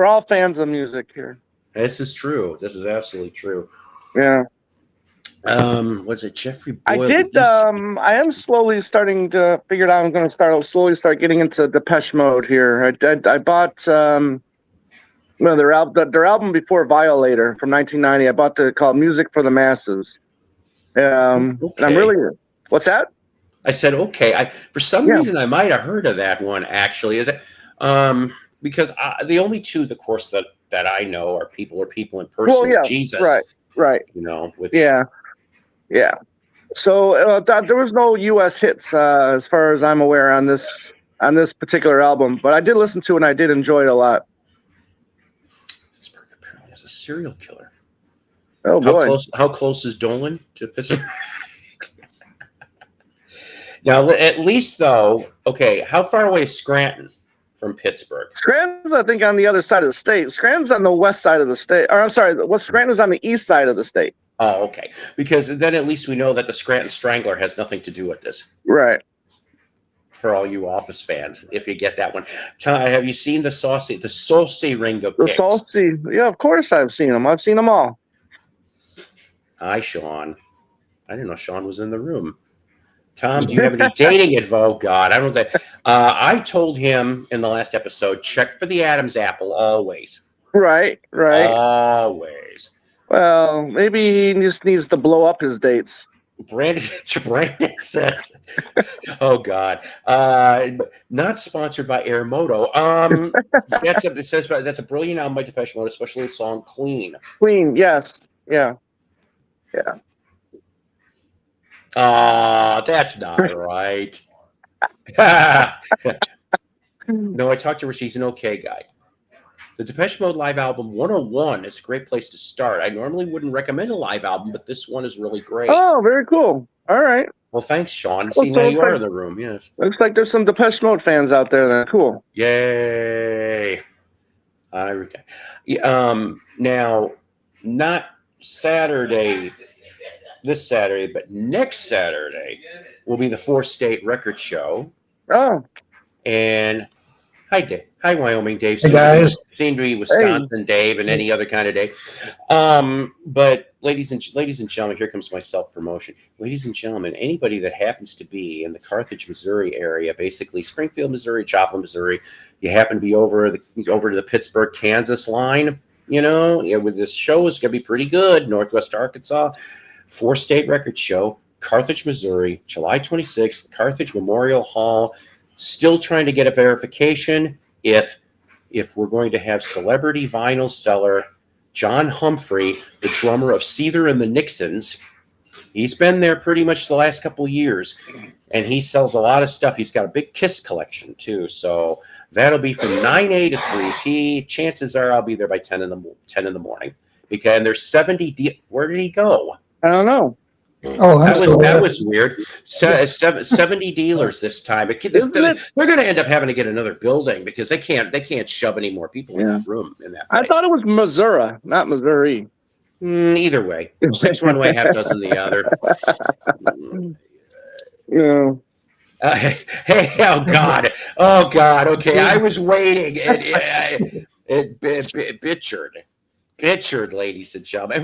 all fans of music here. This is true. This is absolutely true. Yeah. Was it Jeffrey Boyle? I did. I am slowly starting to figure out. I'm going to slowly start getting into Depeche Mode here. I bought their album before Violator from 1990. I bought called Music for the Masses. Okay. I'm really. What's that? I said okay. For some reason I might have heard of that one actually. Is it? Because the only two, of course, that I know are people in person. Well, yeah, Jesus. Right. Yeah. So there was no U.S. hits as far as I'm aware on this particular album, but I did listen to it and I did enjoy it a lot. Pittsburgh apparently is a serial killer. Oh boy! How close is Dolan to Pittsburgh? Now, at least though, okay. How far away is Scranton from Pittsburgh? Scranton's, I think, on the other side of the state. Scranton's on the west side of the state. Or I'm sorry, Scranton's on the east side of the state. Oh, okay. Because then at least we know that the Scranton Strangler has nothing to do with this. Right. For all you Office fans, if you get that one. Have you seen the Saucy Ringo Kicks? The Saucy, yeah, of course I've seen them. I've seen them all. Hi, Sean. I didn't know Sean was in the room. Tom, do you have any dating info? Oh, God, I don't know that. I told him in the last episode, check for the Adam's apple always. Right. Always. Well, maybe he just needs to blow up his dates. Brandon says, "Oh God, not sponsored by Airmoto." That's a brilliant album by Depeche Mode, especially the song "Clean." Clean, yes, yeah. That's not right. No, I talked to her. She's an okay guy. The Depeche Mode live album 101 is a great place to start. I normally wouldn't recommend a live album, but this one is really great. Oh, very cool. All right. Well, thanks, Sean. See, now you are in the room. Yes. Looks like there's some Depeche Mode fans out there. Then cool. Yay. Now, not Saturday, this Saturday, but next Saturday will be the 4-State Record Show. Oh. And hi, Wyoming Dave. Hey, guys. Seem to be Wisconsin Dave and any other kind of Dave. But ladies and gentlemen, here comes my self-promotion. Ladies and gentlemen, anybody that happens to be in the Carthage, Missouri area, basically Springfield, Missouri, Joplin, Missouri, you happen to be over to the Pittsburgh, Kansas line, with this show is going to be pretty good. Northwest Arkansas, 4-State Record Show, Carthage, Missouri, July 26th, Carthage Memorial Hall. Still trying to get a verification if we're going to have celebrity vinyl seller John Humphrey, the drummer of Seether and the Nixons, He's been there pretty much the last couple of years, and he sells a lot of stuff. He's got a big Kiss collection too, so that'll be from 9 a to 3 p. Chances are I'll be there by 10 in the morning because there's 70. Where did he go? I don't know. Oh, that was weird. 70 dealers this time. They're going to end up having to get another building because they can't shove any more people in that room in that place. I thought it was Missouri, not Missouri. Either way, 6 one way, half dozen the other. Yeah. Hey, oh God. Okay, I was waiting. Bitchard, ladies and gentlemen.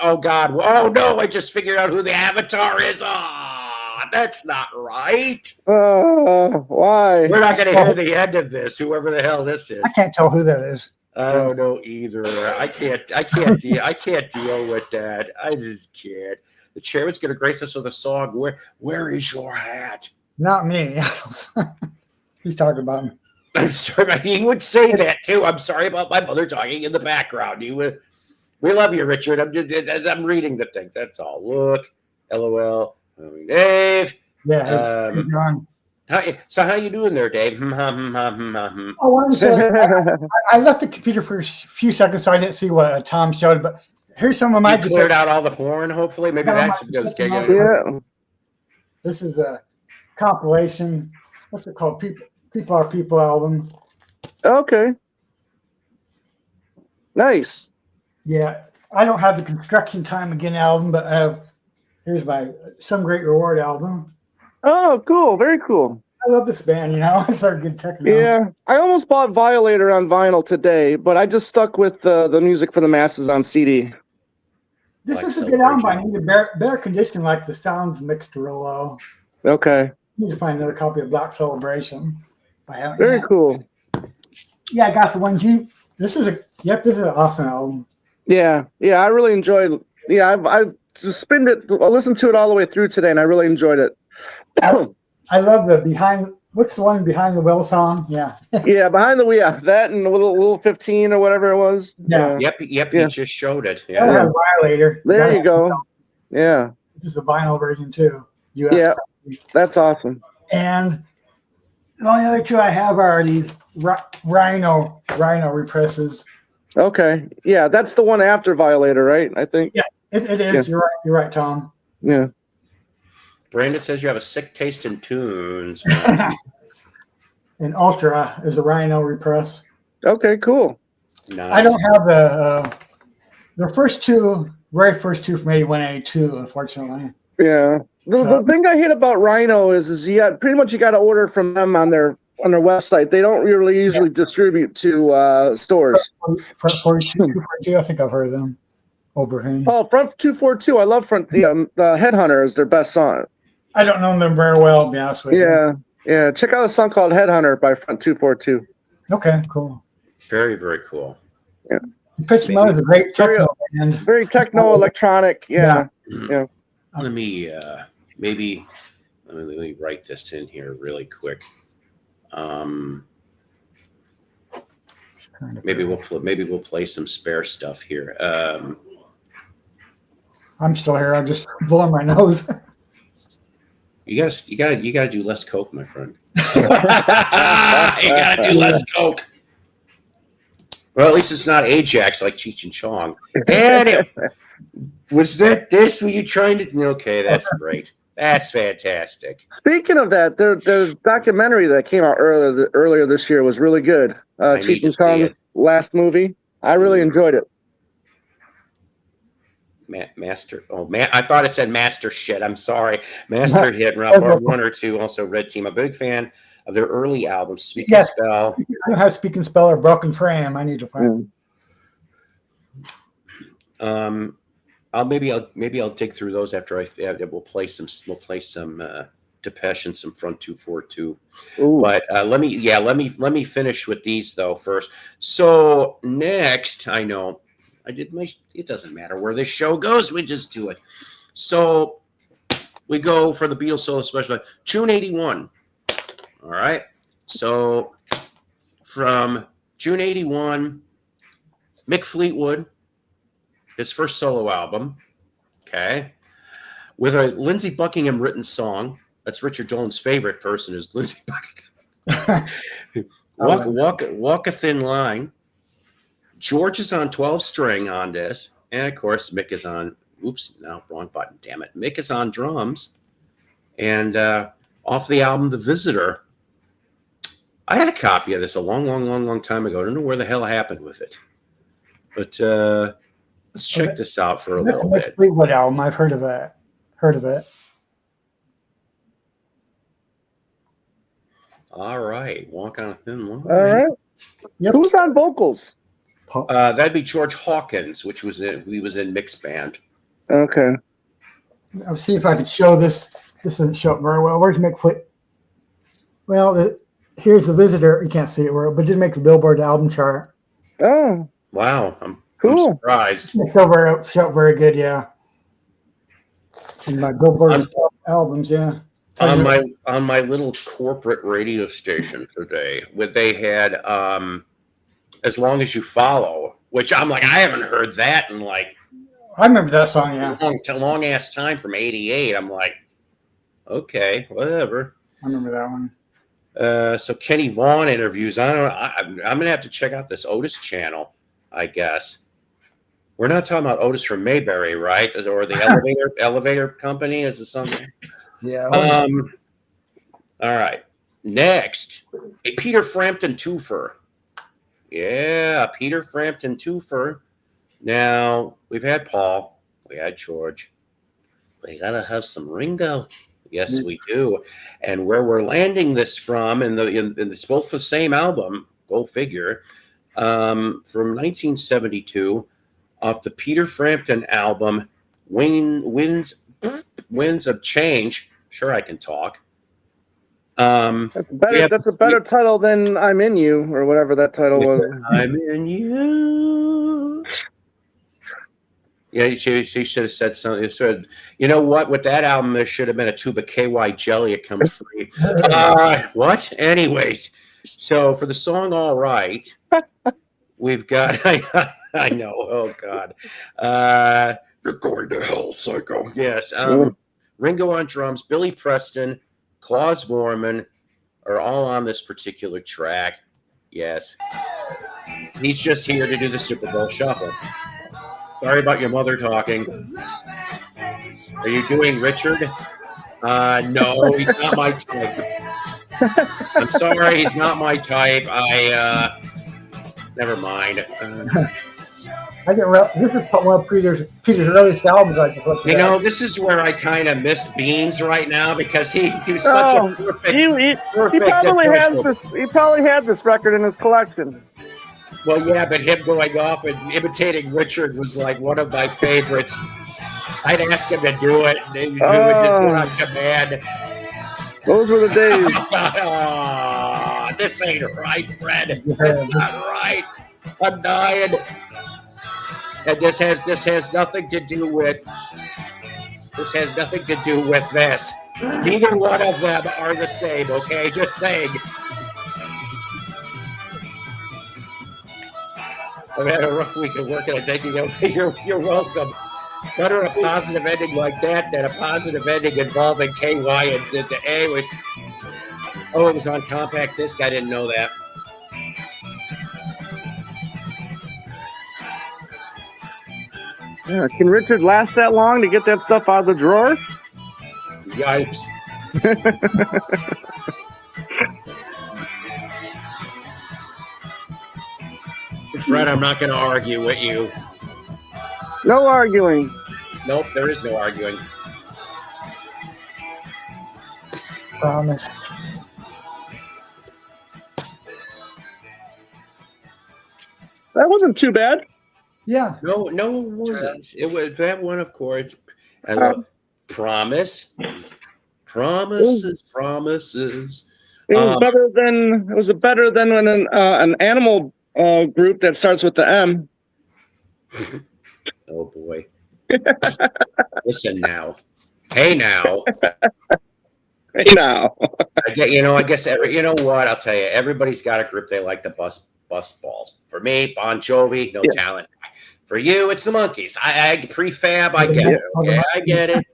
Oh God. Oh no, I just figured out who the avatar is. Oh, that's not right. Why? We're not going to hear the end of this, whoever the hell this is. I can't tell who that is. I don't know either. I can't deal with that. I just can't. The chairman's going to grace us with a song. Where is your hat? Not me. He's talking about me. I'm sorry. He would say that too. I'm sorry about my mother talking in the background. We love you, Richard. I'm reading the things. That's all. Look, LOL. Dave. Yeah. How you doing there, Dave? I wanted to say I left the computer for a few seconds, so I didn't see what Tom showed. But here's some of my. You cleared out all the porn. Hopefully, maybe that's because. Yeah. This is a compilation. What's it called? People Are People album. Okay. Nice. Yeah, I don't have the Construction Time Again album, but here's my Some Great Reward album. Oh, cool. Very cool. I love this band, it's our good techno. Yeah, I almost bought Violator on vinyl today, but I just stuck with the Music for the Masses on CD. This is a good album. I need a better condition, like the sounds mixed real low. Okay. I need to find another copy of Black Celebration. Very cool. Yeah, I got the ones you. This is an awesome album. Yeah, I really enjoyed. Yeah, I spinned it. I listened to it all the way through today, and I really enjoyed it. I love the behind. What's the one behind the wheel song? Yeah. Yeah, behind the wheel. Yeah, that and a little 15 or whatever it was. Yeah. Yep. Yeah. He just showed it. I have Violator. There you go. Yeah. This is the vinyl version too. US Yeah, that's awesome. And the only other two I have are these Rhino represses. Okay. Yeah, that's the one after Violator, right? I think. Yeah, it is. Yeah. You're right, Tom. Yeah. Brandon says you have a sick taste in tunes. And Ultra is a Rhino repress. Okay, cool. Nice. I don't have the very first two from 81, 82, unfortunately. Yeah. The thing I hate about Rhino is you got to order from them on their website. They don't really usually distribute to stores. Front 242, I think I've heard of them over him. Oh, Front 242. I love Front. The Headhunter is their best song. I don't know them very well, to be honest with you. Yeah. Check out a song called Headhunter by Front 242. Okay, cool. Very, very cool. Yeah. Depeche Mode is a great techno band. Very techno electronic. Yeah. Let me maybe let me write this in here really quick. Maybe we'll play some spare stuff here. I'm still here. I'm just blowing my nose. You gotta do less coke, my friend. You gotta do less coke. Well, at least it's not Ajax like Cheech and Chong. Anyway, was this? Were you trying to? Okay, that's great. That's fantastic. Speaking of that, the documentary that came out earlier this year was really good. Cheech and Chong's last movie. I really enjoyed it. Master. Oh man, I thought it said Master shit. I'm sorry. Master Hit, Rob 1 or 2. Also, Red Team. I'm a big fan of their early albums. Speak and Spell. I don't have Speak and Spell or Broken Frame. I need to find. Maybe I'll dig through those after we'll play some Depeche and some Front 242. Ooh. But let me finish with these though first. So next, I know it doesn't matter where this show goes, we just do it. So we go for the Beatles solo special, June 81. All right. So from June 81, Mick Fleetwood, his first solo album. Okay. with a Lindsey Buckingham written song. That's Richard Dolan's favorite person is Lindsey Buckingham. Walk a Thin Line. George is on 12 string on this. And of course, Mick is on, oops, no, wrong button, damn it. Mick is on drums. And off the album, The Visitor. I had a copy of this a long time ago. I don't know where the hell happened with it. But let's check this out for a little bit. Fleetwood album, I've heard of it. All right, Walk on a Thin Line. All right. Yep. Who's on vocals? That'd be George Hawkins, he was in mixed band. Okay. I'll see if I could show this. This doesn't show up very well. Where's Mick Fleet? Well, here's The Visitor. You can't see it well, but it did make the Billboard album chart. Oh. Wow, I'm surprised. It show up very good, yeah. In my Billboard albums, yeah. On my little corporate radio station today, where they had As Long As You Follow, which I'm like, I haven't heard that in like I remember that song, yeah. long ass time from '88. I'm like, okay, whatever. I remember that one. So Kenny Vaughan interviews. I'm gonna have to check out this Otis channel, I guess. We're not talking about Otis from Mayberry, right? Or the elevator company? Is it something? Yeah. All right. Next, a Peter Frampton twofer. Yeah, Peter Frampton twofer. Now, we've had Paul. We had George. We got to have some Ringo. Yes, we do. And where we're landing this from, in it's both the same album, go figure, from 1972, off the Peter Frampton album, Winds of Change. Sure, I can talk. That's a better title than I'm In You, or whatever that title was. I'm in you. Yeah, she should have said something. It said, you know what? With that album, there should have been a tube of KY jelly. It comes free. What? Anyways, so for the song "All Right," we've got. I know. Oh God. You're going to hell, psycho. Yes. Ringo on drums, Billy Preston, Klaus Vorman are all on this particular track. Yes. He's just here to do the Super Bowl shuffle. Sorry about your mother talking. Are you doing Richard? No, he's not my type. I'm sorry, he's not my type. Never mind. I didn't realize this is one of Peter's earliest albums. This is where I kind of miss Beans right now because he do such a perfect. He probably had this record in his collection. Well, yeah, but him going off and imitating Richard was like one of my favorites. I'd ask him to do it, and he would just do it on command. Those were the days. This ain't right, Fred. It's not right. I'm dying. And this has nothing to do with this. Neither one of them are the same, okay? Just saying. I've had a rough week of work and I'm thinking, you're welcome. Better a positive ending like that than a positive ending involving KY and the A was. Oh, it was on compact disc. I didn't know that. Yeah, can Richard last that long to get that stuff out of the drawer? Yipes. Fred, I'm not going to argue with you. No arguing. Nope, there is no arguing. Promise. That wasn't too bad. Yeah. No, it wasn't. It was that one, of course. I love Promise. Promises. It was better than when an animal group that starts with the M. Oh boy. Listen now. Hey now. Hey now. I guess you know what? I'll tell you. Everybody's got a group they like to bust balls. For me, Bon Jovi, no talent. For you, it's the Monkees. I prefab. I get it. Okay, I get it.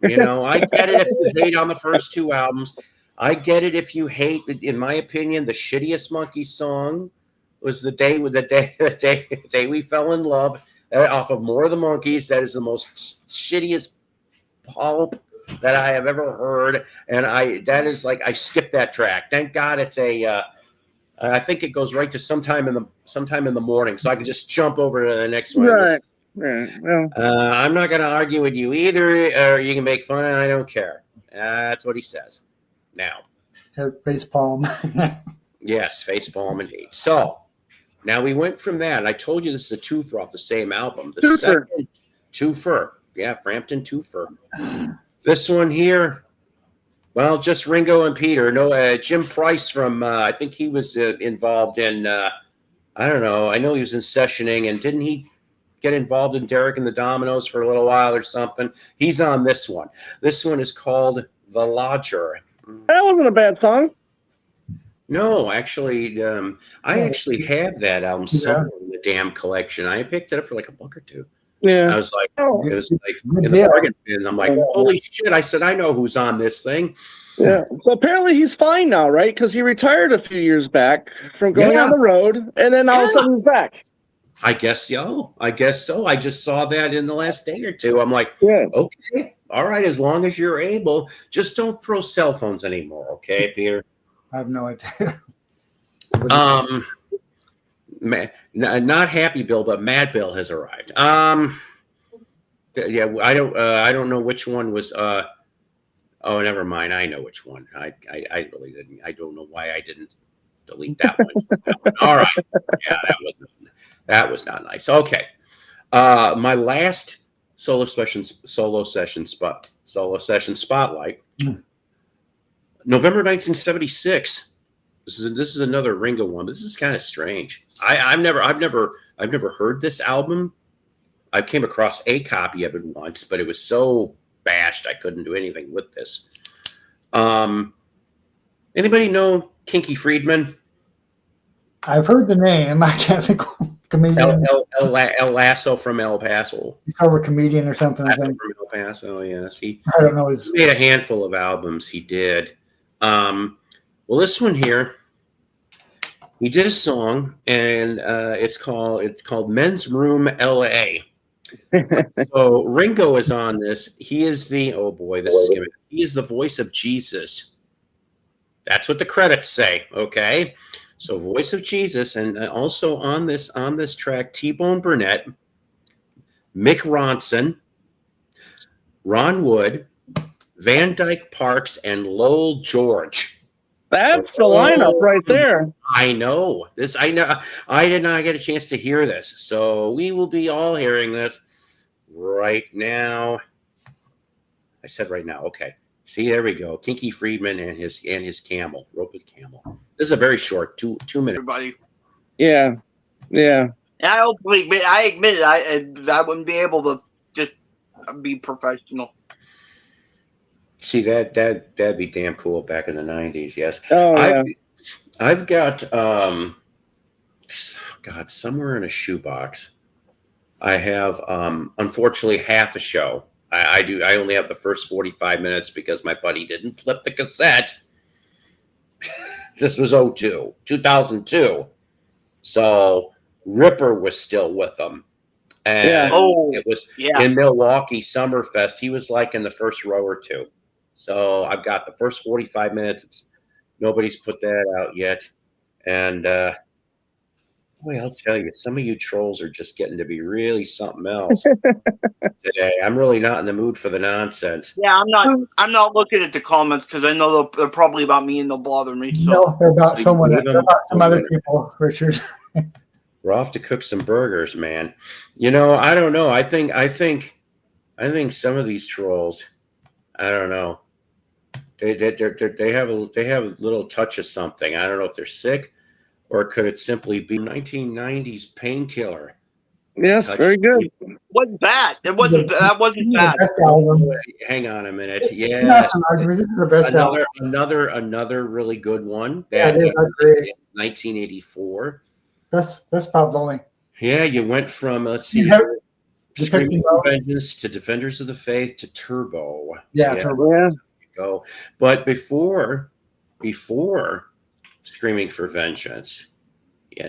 You know, I get it if you hate on the first two albums. I get it if you hate. In my opinion, the shittiest Monkees song was the day we fell in love. Off of More of the Monkees. That is the most shittiest pulp that I have ever heard, and that is like I skipped that track. Thank God it's a. I think it goes right to sometime in the morning, so I can just jump over to the next one. Right. Well, I'm not going to argue with you either, or you can make fun, and I don't care. That's what he says. Now, face palm. yes, face palm indeed. So now we went from that. And I told you this is a twofer off the same album. The Twofer. second twofer, yeah, Frampton twofer. This one here. Well, just Ringo and Peter. No, Jim Price from, I think he was involved in, I don't know. I know he was in sessioning, and didn't he get involved in Derek and the Dominoes for a little while or something? He's on this one. This one is called The Lodger. that wasn't a bad song. No, actually, I actually have that album somewhere in the damn collection. I picked it up for like $1 or $2. Yeah. I was like, Oh. it was like in the bargain bin. I'm like, holy shit! I said, I know who's on this thing. Yeah. So apparently he's fine now, right? Because he retired a few years back from going on the road, and then all of a sudden he's back. I guess so. I just saw that in the last day or two. I'm like, Yeah. okay, all right. As long as you're able, just don't throw cell phones anymore, okay, Peter? I have no idea. Not Happy Bill, but Mad Bill has arrived. Yeah, I don't know which one was. Oh, never mind. I know which one. I really didn't. I don't know why I didn't delete that one. All right. Yeah, that was not nice. Okay. My last solo session spotlight. November 1976. This is another Ringo one. This is kind of strange. I've never heard this album. I came across a copy of it once, but it was so bashed I couldn't do anything with this. Anybody know Kinky Friedman? I've heard the name. I can't think of comedian. El Lasso from El Paso. He's over comedian or something. I think. From El Paso, yes. I don't know. He made a handful of albums. He did. Well, this one here, he did a song, and it's called Men's Room L.A. So Ringo is on this. He is he is the voice of Jesus. That's what the credits say. Okay, so voice of Jesus, and also on this track, T-Bone Burnett, Mick Ronson, Ron Wood, Van Dyke Parks, and Lowell George. That's the lineup right there. I know this. I know. I did not get a chance to hear this, so we will be all hearing this right now. I said right now. Okay. See, there we go. Kinky Friedman and his camel. Rope his camel. This is a very short 2 minutes. Everybody. Yeah. I admit I wouldn't be able to just be professional. See, that'd be damn cool back in the 90s. Yes. Oh yeah. I've got somewhere in a shoebox. I have unfortunately half a show. I only have the first 45 minutes because my buddy didn't flip the cassette. This was 2002. So Ripper was still with them. And it was in Milwaukee Summerfest. He was like in the first row or two. So I've got the first 45 minutes. Nobody's put that out yet. And boy, I'll tell you, some of you trolls are just getting to be really something else today. I'm really not in the mood for the nonsense. Yeah, I'm not looking at the comments because I know they're probably about me and they'll bother me. So. No, they're about someone. They're about some other people, Richard. We're off to cook some burgers, man. You know, I don't know. I think some of these trolls, I don't know. They have a little touch of something. I don't know if they're sick, or could it simply be 1990s Painkiller? Yes, very good. Wasn't bad. That wasn't bad. Hang on a minute. Yeah, this is the best album. Another really good one. Yeah, it is. 1984. That's about the only. Yeah, you went from let's see, You have Depeche Screaming Mode. for Vengeance to Defenders of the Faith to Turbo. Yeah, Yeah, Turbo. Yeah. go. But before Screaming for Vengeance, you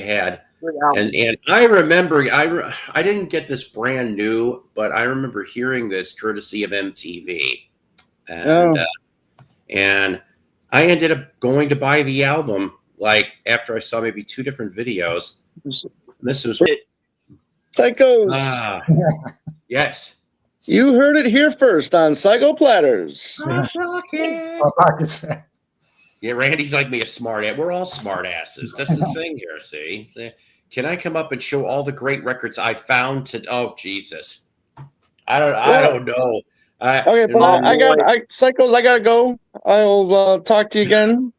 had Good album. and I remember I didn't get this brand new, but I remember hearing this courtesy of MTV, and Oh. and I ended up going to buy the album like after I saw maybe two different videos. This was Psychos. yes. You heard it here first on Psycho Platters. Pockets. Yeah, Randy's like me, a smart ass. We're all smart asses. That's the thing here. See, can I come up and show all the great records I found? Oh Jesus, I don't know. Okay, but Psychos, I gotta go. I'll talk to you again.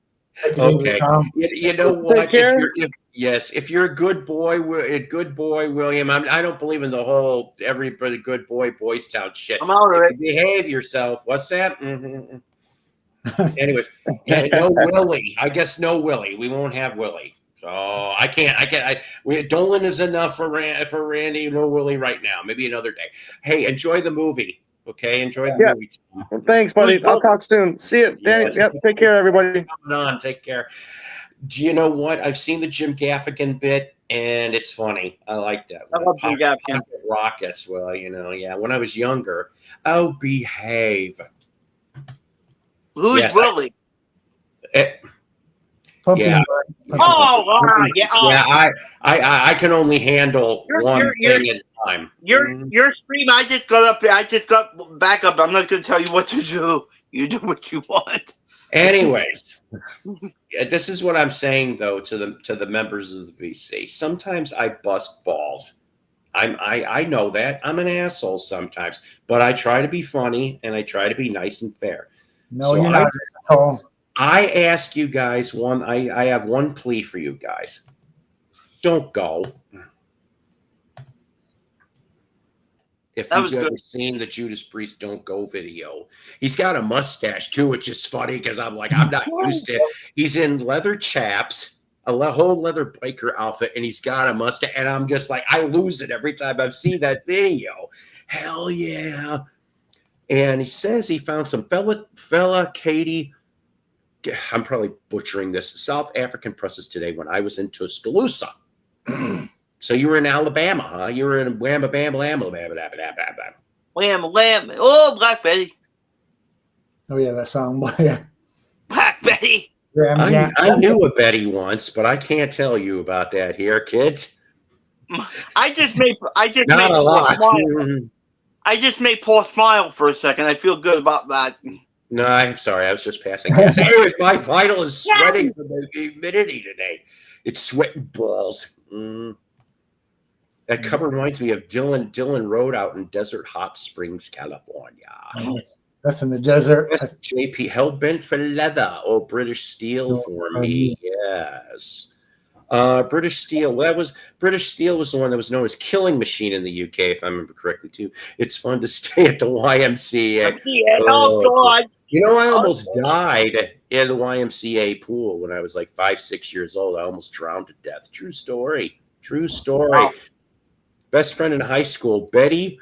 Okay. You know what? Take care. If you're a good boy, William. I don't believe in the whole everybody good boy, Boys Town shit. I'm out of If it. you behave yourself, what's that? Anyways, yeah, no Willie. I guess no Willie. We won't have Willie. So I can't. Dolan is enough for Randy. No Willie right now. Maybe another day. Hey, enjoy the movie. Okay, enjoy the movie. Thanks, buddy. I'll talk soon. See you. Yes. Yep. Take care, everybody. Coming on. Take care. Do you know what? I've seen the Jim Gaffigan bit, and it's funny. I like that. I love Jim Gaffigan. Pocket Rockets. Well, yeah. When I was younger, oh, behave. Who's Willie? Yeah. Oh, yeah. Yeah, I can only handle one thing at a time. Your stream, I just got back up. I'm not going to tell you what to do. You do what you want. Anyways, this is what I'm saying though to the members of the VC. Sometimes I bust balls. I know that I'm an asshole sometimes, but I try to be funny and I try to be nice and fair. No, you're not. I ask you guys I have one plea for you guys. Don't go. If you've ever seen the Judas Priest Don't Go video, he's got a mustache too, which is funny because I'm not used to it. He's in leather chaps, a whole leather biker outfit, and he's got a mustache. And I'm just like, I lose it every time I've seen that video. Hell yeah. And he says he found some fella Katie, I'm probably butchering this, South African presses today when I was in Tuscaloosa. So you were in Alabama, huh? You were in Wham Bam Lam. Wham Lam. Oh, Black Betty. Oh yeah, that song. Yeah. Black Betty. I knew a Betty once, but I can't tell you about that here, kids. I just made Paul smile for a second. I feel good about that. No, I'm sorry. I was just passing gas. Anyways, my vital is sweating from the humidity today. It's sweating balls. That cover reminds me of Dylan Road out in Desert Hot Springs, California. That's in the desert. That's JP Hellbent for leather. Oh, British Steel for me. Yes. British Steel. British Steel was the one that was known as Killing Machine in the UK, if I remember correctly too. It's fun to stay at the YMCA. Oh God! I almost died in the YMCA pool when I was like 5-6 years old. I almost drowned to death. True story. Wow. Best friend in high school, Betty.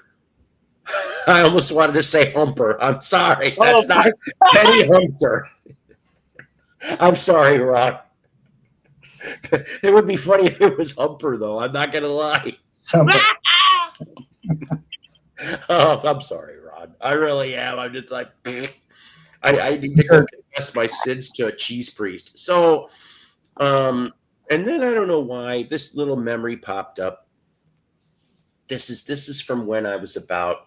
I almost wanted to say Humper. I'm sorry. That's not Betty Humper. I'm sorry, Ron. It would be funny if it was Humper, though. I'm not going to lie. Oh, I'm sorry, Ron. I really am. I'm just like, I need to go confess my sins to a cheese priest. So, and then I don't know why this little memory popped up. This is from when I was about,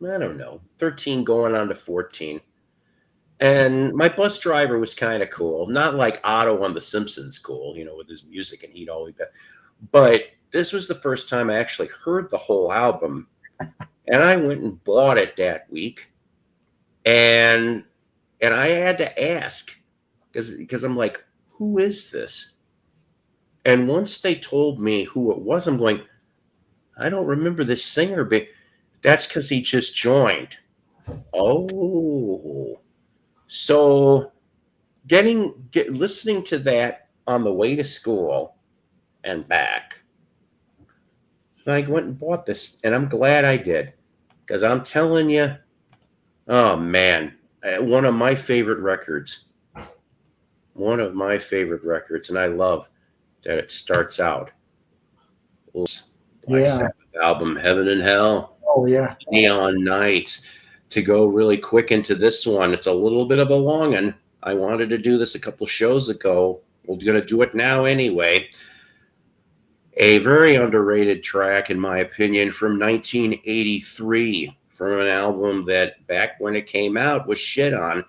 I don't know, 13 going on to 14. And my bus driver was kind of cool. Not like Otto on The Simpsons cool, with his music, and he'd always be. But this was the first time I actually heard the whole album. And I went and bought it that week. And I had to ask, because I'm like, who is this? And once they told me who it was, I'm going, I don't remember this singer, but that's because he just joined. Oh. So listening to that on the way to school and back. I went and bought this, and I'm glad I did, because I'm telling you, oh man, one of my favorite records. One of my favorite records, and I love that it starts out. Black Yeah. Sabbath album, Heaven and Hell, Oh yeah. Neon Nights. To go really quick into this one, it's a little bit of a long one. I wanted to do this a couple shows ago. We're going to do it now anyway. A very underrated track, in my opinion, from 1983, from an album that back when it came out was shit on.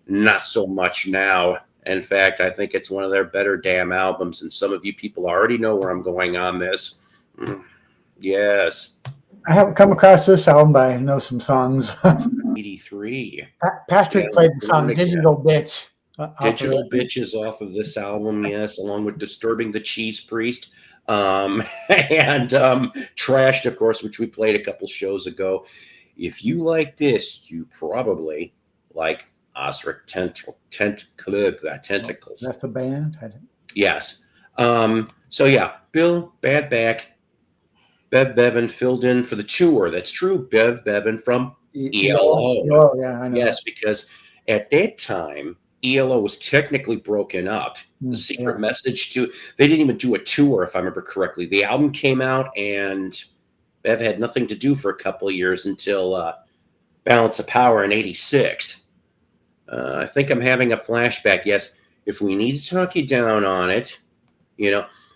Not so much now. In fact, I think it's one of their better damn albums, and some of you people already know where I'm going on this. Yes. I haven't come across this album, but I know some songs. 83. Patrick played the song "Digital Bitch." Digital Bitches off of this album, yes, along with Disturbing the Cheese Priest. And Trashed, of course, which we played a couple shows ago. If you like this, you probably like Osric Tentacles. That's the band. Yes. So yeah, Bill Badback, Bev Bevan filled in for the tour. That's true. Bev Bevan from ELO. Oh yeah, I know. Yes, because at that time, ELO was technically broken up. The secret message they didn't even do a tour, if I remember correctly. The album came out and Bev had nothing to do for a couple of years until Balance of Power in 86. I think I'm having a flashback. Yes, if we need to talk you down on it,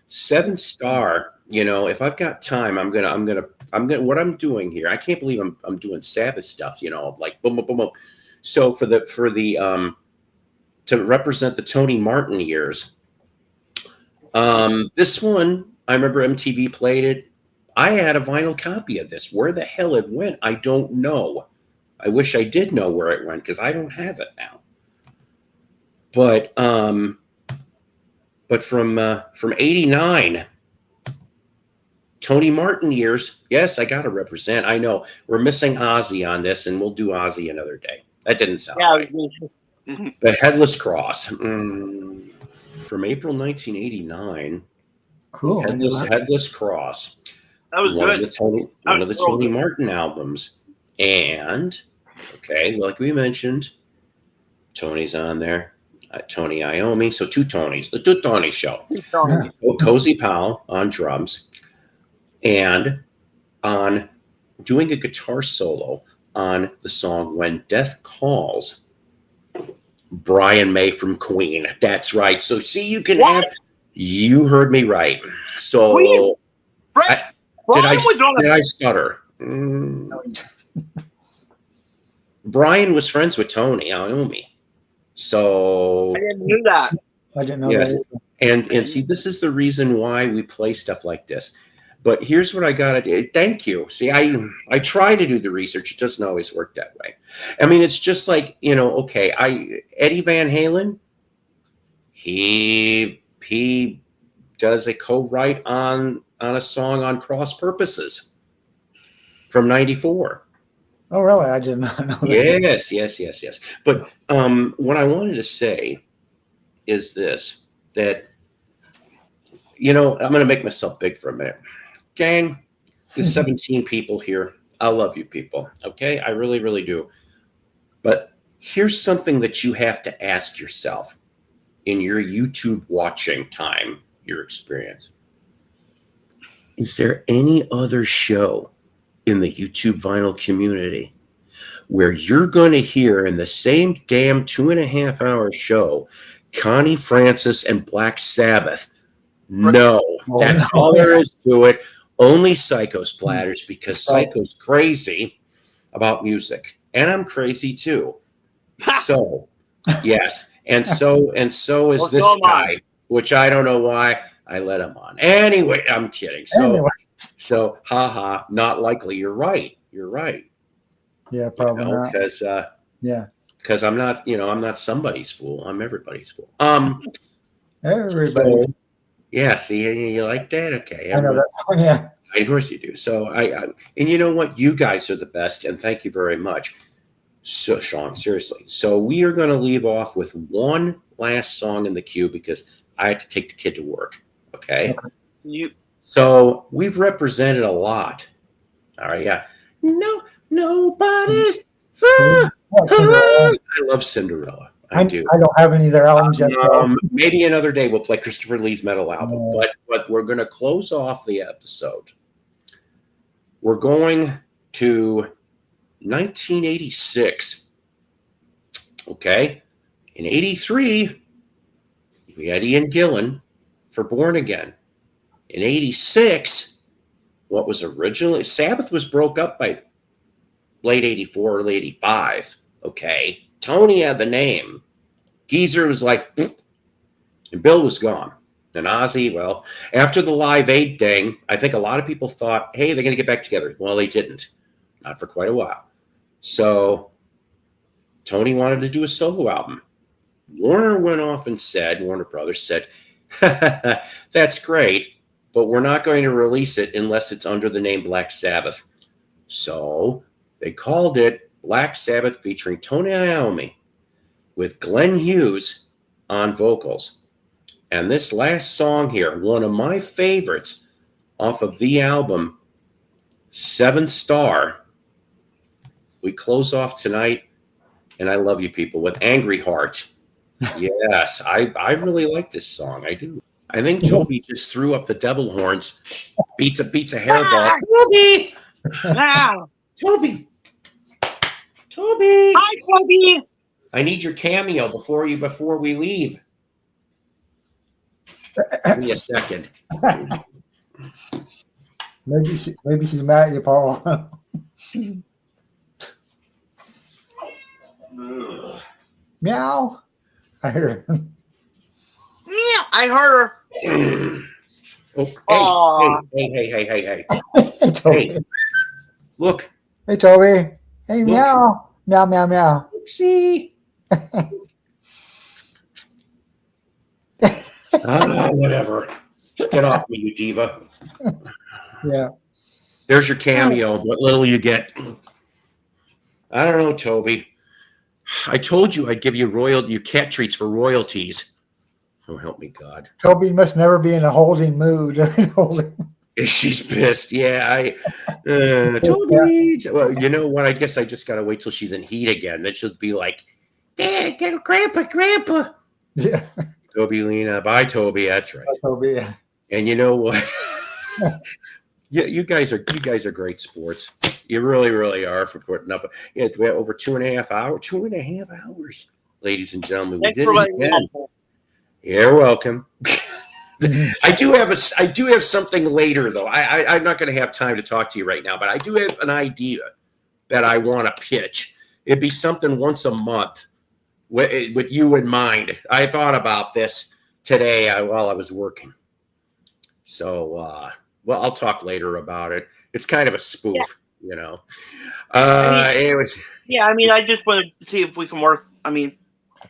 7-star, if I've got time, I'm gonna what I'm doing here. I can't believe I'm doing Sabbath stuff, like boom, boom, boom, boom. So for the to represent the Tony Martin years, this one, I remember MTV played it. I had a vinyl copy of this. Where the hell it went, I don't know. I wish I did know where it went because I don't have it now. But from 89, Tony Martin years, yes, I got to represent. I know we're missing Ozzy on this, and we'll do Ozzy another day. That didn't sound right. The Headless Cross from April 1989. Cool. Headless Cross. That was one good. Of the Tony Martin albums. And, okay, like we mentioned, Tony's on there. Tony Iommi. So two Tonys. The Two Tony Show. Cozy Powell on drums. And on doing a guitar solo on the song When Death Calls, Brian May from Queen. That's right. So see, you heard me right. So Queen. did I stutter? Brian was friends with Tony Iommi. So I didn't know that. I didn't know yes. that. And see, this is the reason why we play stuff like this. But here's what I gotta do. Thank you. See, I try to do the research. It doesn't always work that way. I mean, it's just like, okay, Eddie Van Halen, he does a co-write on a song on Cross Purposes from 94. Oh, really? I did not know that. Yes. But what I wanted to say is this, that, I'm going to make myself big for a minute. Gang, there's 17 people here. I love you people, okay? I really, really do. But here's something that you have to ask yourself in your YouTube watching time, your experience. Is there any other show in the YouTube vinyl community where you're going to hear in the same damn 2.5-hour show Connie Francis and Black Sabbath? No, that's all there is to it. Only Psycho splatters, because Psycho's crazy about music, and I'm crazy too. So, yes, and so is this guy, which I don't know why I let him on. Anyway, I'm kidding. So, haha, not likely. You're right. Yeah, probably not. Because I'm not, I'm not somebody's fool. I'm everybody's fool. Everybody. So, yeah, see, you like that? Okay. I know that. Yeah. Of course you do. So and you know what? You guys are the best, and thank you very much. So, Sean, seriously. So we are going to leave off with one last song in the queue because I have to take the kid to work. Okay. You So we've represented a lot. All right. Yeah. No, nobody's. I What, Cinderella? love Cinderella. I do. I don't have any of their albums yet. Though. Maybe another day we'll play Christopher Lee's metal album, Yeah. but we're going to close off the episode. We're going to 1986. Okay. In 83, we had Ian Gillan for Born Again. In 86, what was originally Sabbath was broke up by late 84, early 85. Okay. Tony had the name. Geezer was like, and Bill was gone. And Ozzy, well, after the Live Aid thing, I think a lot of people thought, hey, they're going to get back together. Well, they didn't. Not for quite a while. So Tony wanted to do a solo album. Warner went off and said, Warner Brothers said, that's great, but we're not going to release it unless it's under the name Black Sabbath. So they called it Black Sabbath featuring Tony Iommi with Glenn Hughes on vocals. And this last song here, one of my favorites off of the album, Seventh Star. We close off tonight, and I love you people, with Angry Heart. Yes, I really like this song. I do. I think Toby just threw up the devil horns, beats a hairball. Toby! Toby! Hi, Toby! I need your cameo before we leave. Give me a second. Maybe she's mad at you, Paul. Meow. I hear her. Meow. I heard her. Hey. Hey, Toby. Hey, look. Hey, Toby. Hey, meow. Meow, meow, meow. See? Whatever. Get off me, you diva. Yeah. There's your cameo. What little you get. I don't know, Toby. I told you I'd give you cat treats for royalties. Oh, help me God. Toby must never be in a holding mood. She's pissed. Yeah, Toby. Well, you know what? I guess I just gotta wait till she's in heat again. Then she'll be like, Dad, get Grandpa. Yeah. Toby, Lena. Bye, Toby. That's right. Toby, yeah. And you know what? Yeah, you guys are great sports. You really, really are for putting up. Yeah, we have over 2.5 hours. 2.5 hours, ladies and gentlemen. We did it again. You're welcome. I do have something later though. I'm not going to have time to talk to you right now, but I do have an idea that I want to pitch. It'd be something once a month with you in mind. I thought about this today while I was working. So, well, I'll talk later about it. It's kind of a spoof, you know. Anyways. Yeah, I mean, I just want to see if we can work. I mean,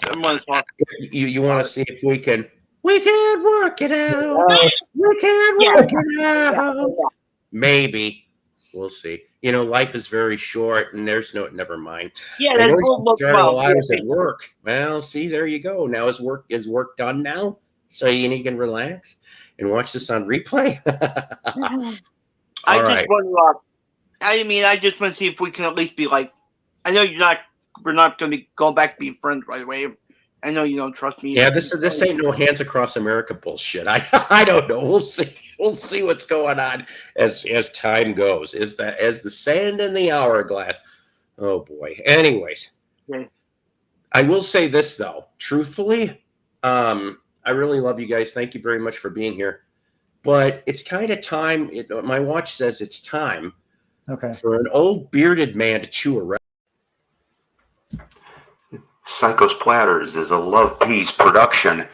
I want to talk. You want to see if we can work it out. We can work it out. Maybe. We'll see. You know, life is very short, and never mind. Yeah, that's while I was at work. Well, see, there you go. Now is work done now? So you can relax and watch this on replay. I just want to see if we can at least be like. I know we're not going to be going back to being friends right away. I know you don't trust me. Yeah, this ain't no Hands Across America bullshit. I don't know. We'll see. We'll see what's going on as time goes. As the sand in the hourglass. Oh boy. Anyways, I will say this though. Truthfully, I really love you guys. Thank you very much for being here. But it's kind of time. My watch says it's time. Okay. For an old bearded man to chew a rat. Psycho's Platters is a Love Peace production.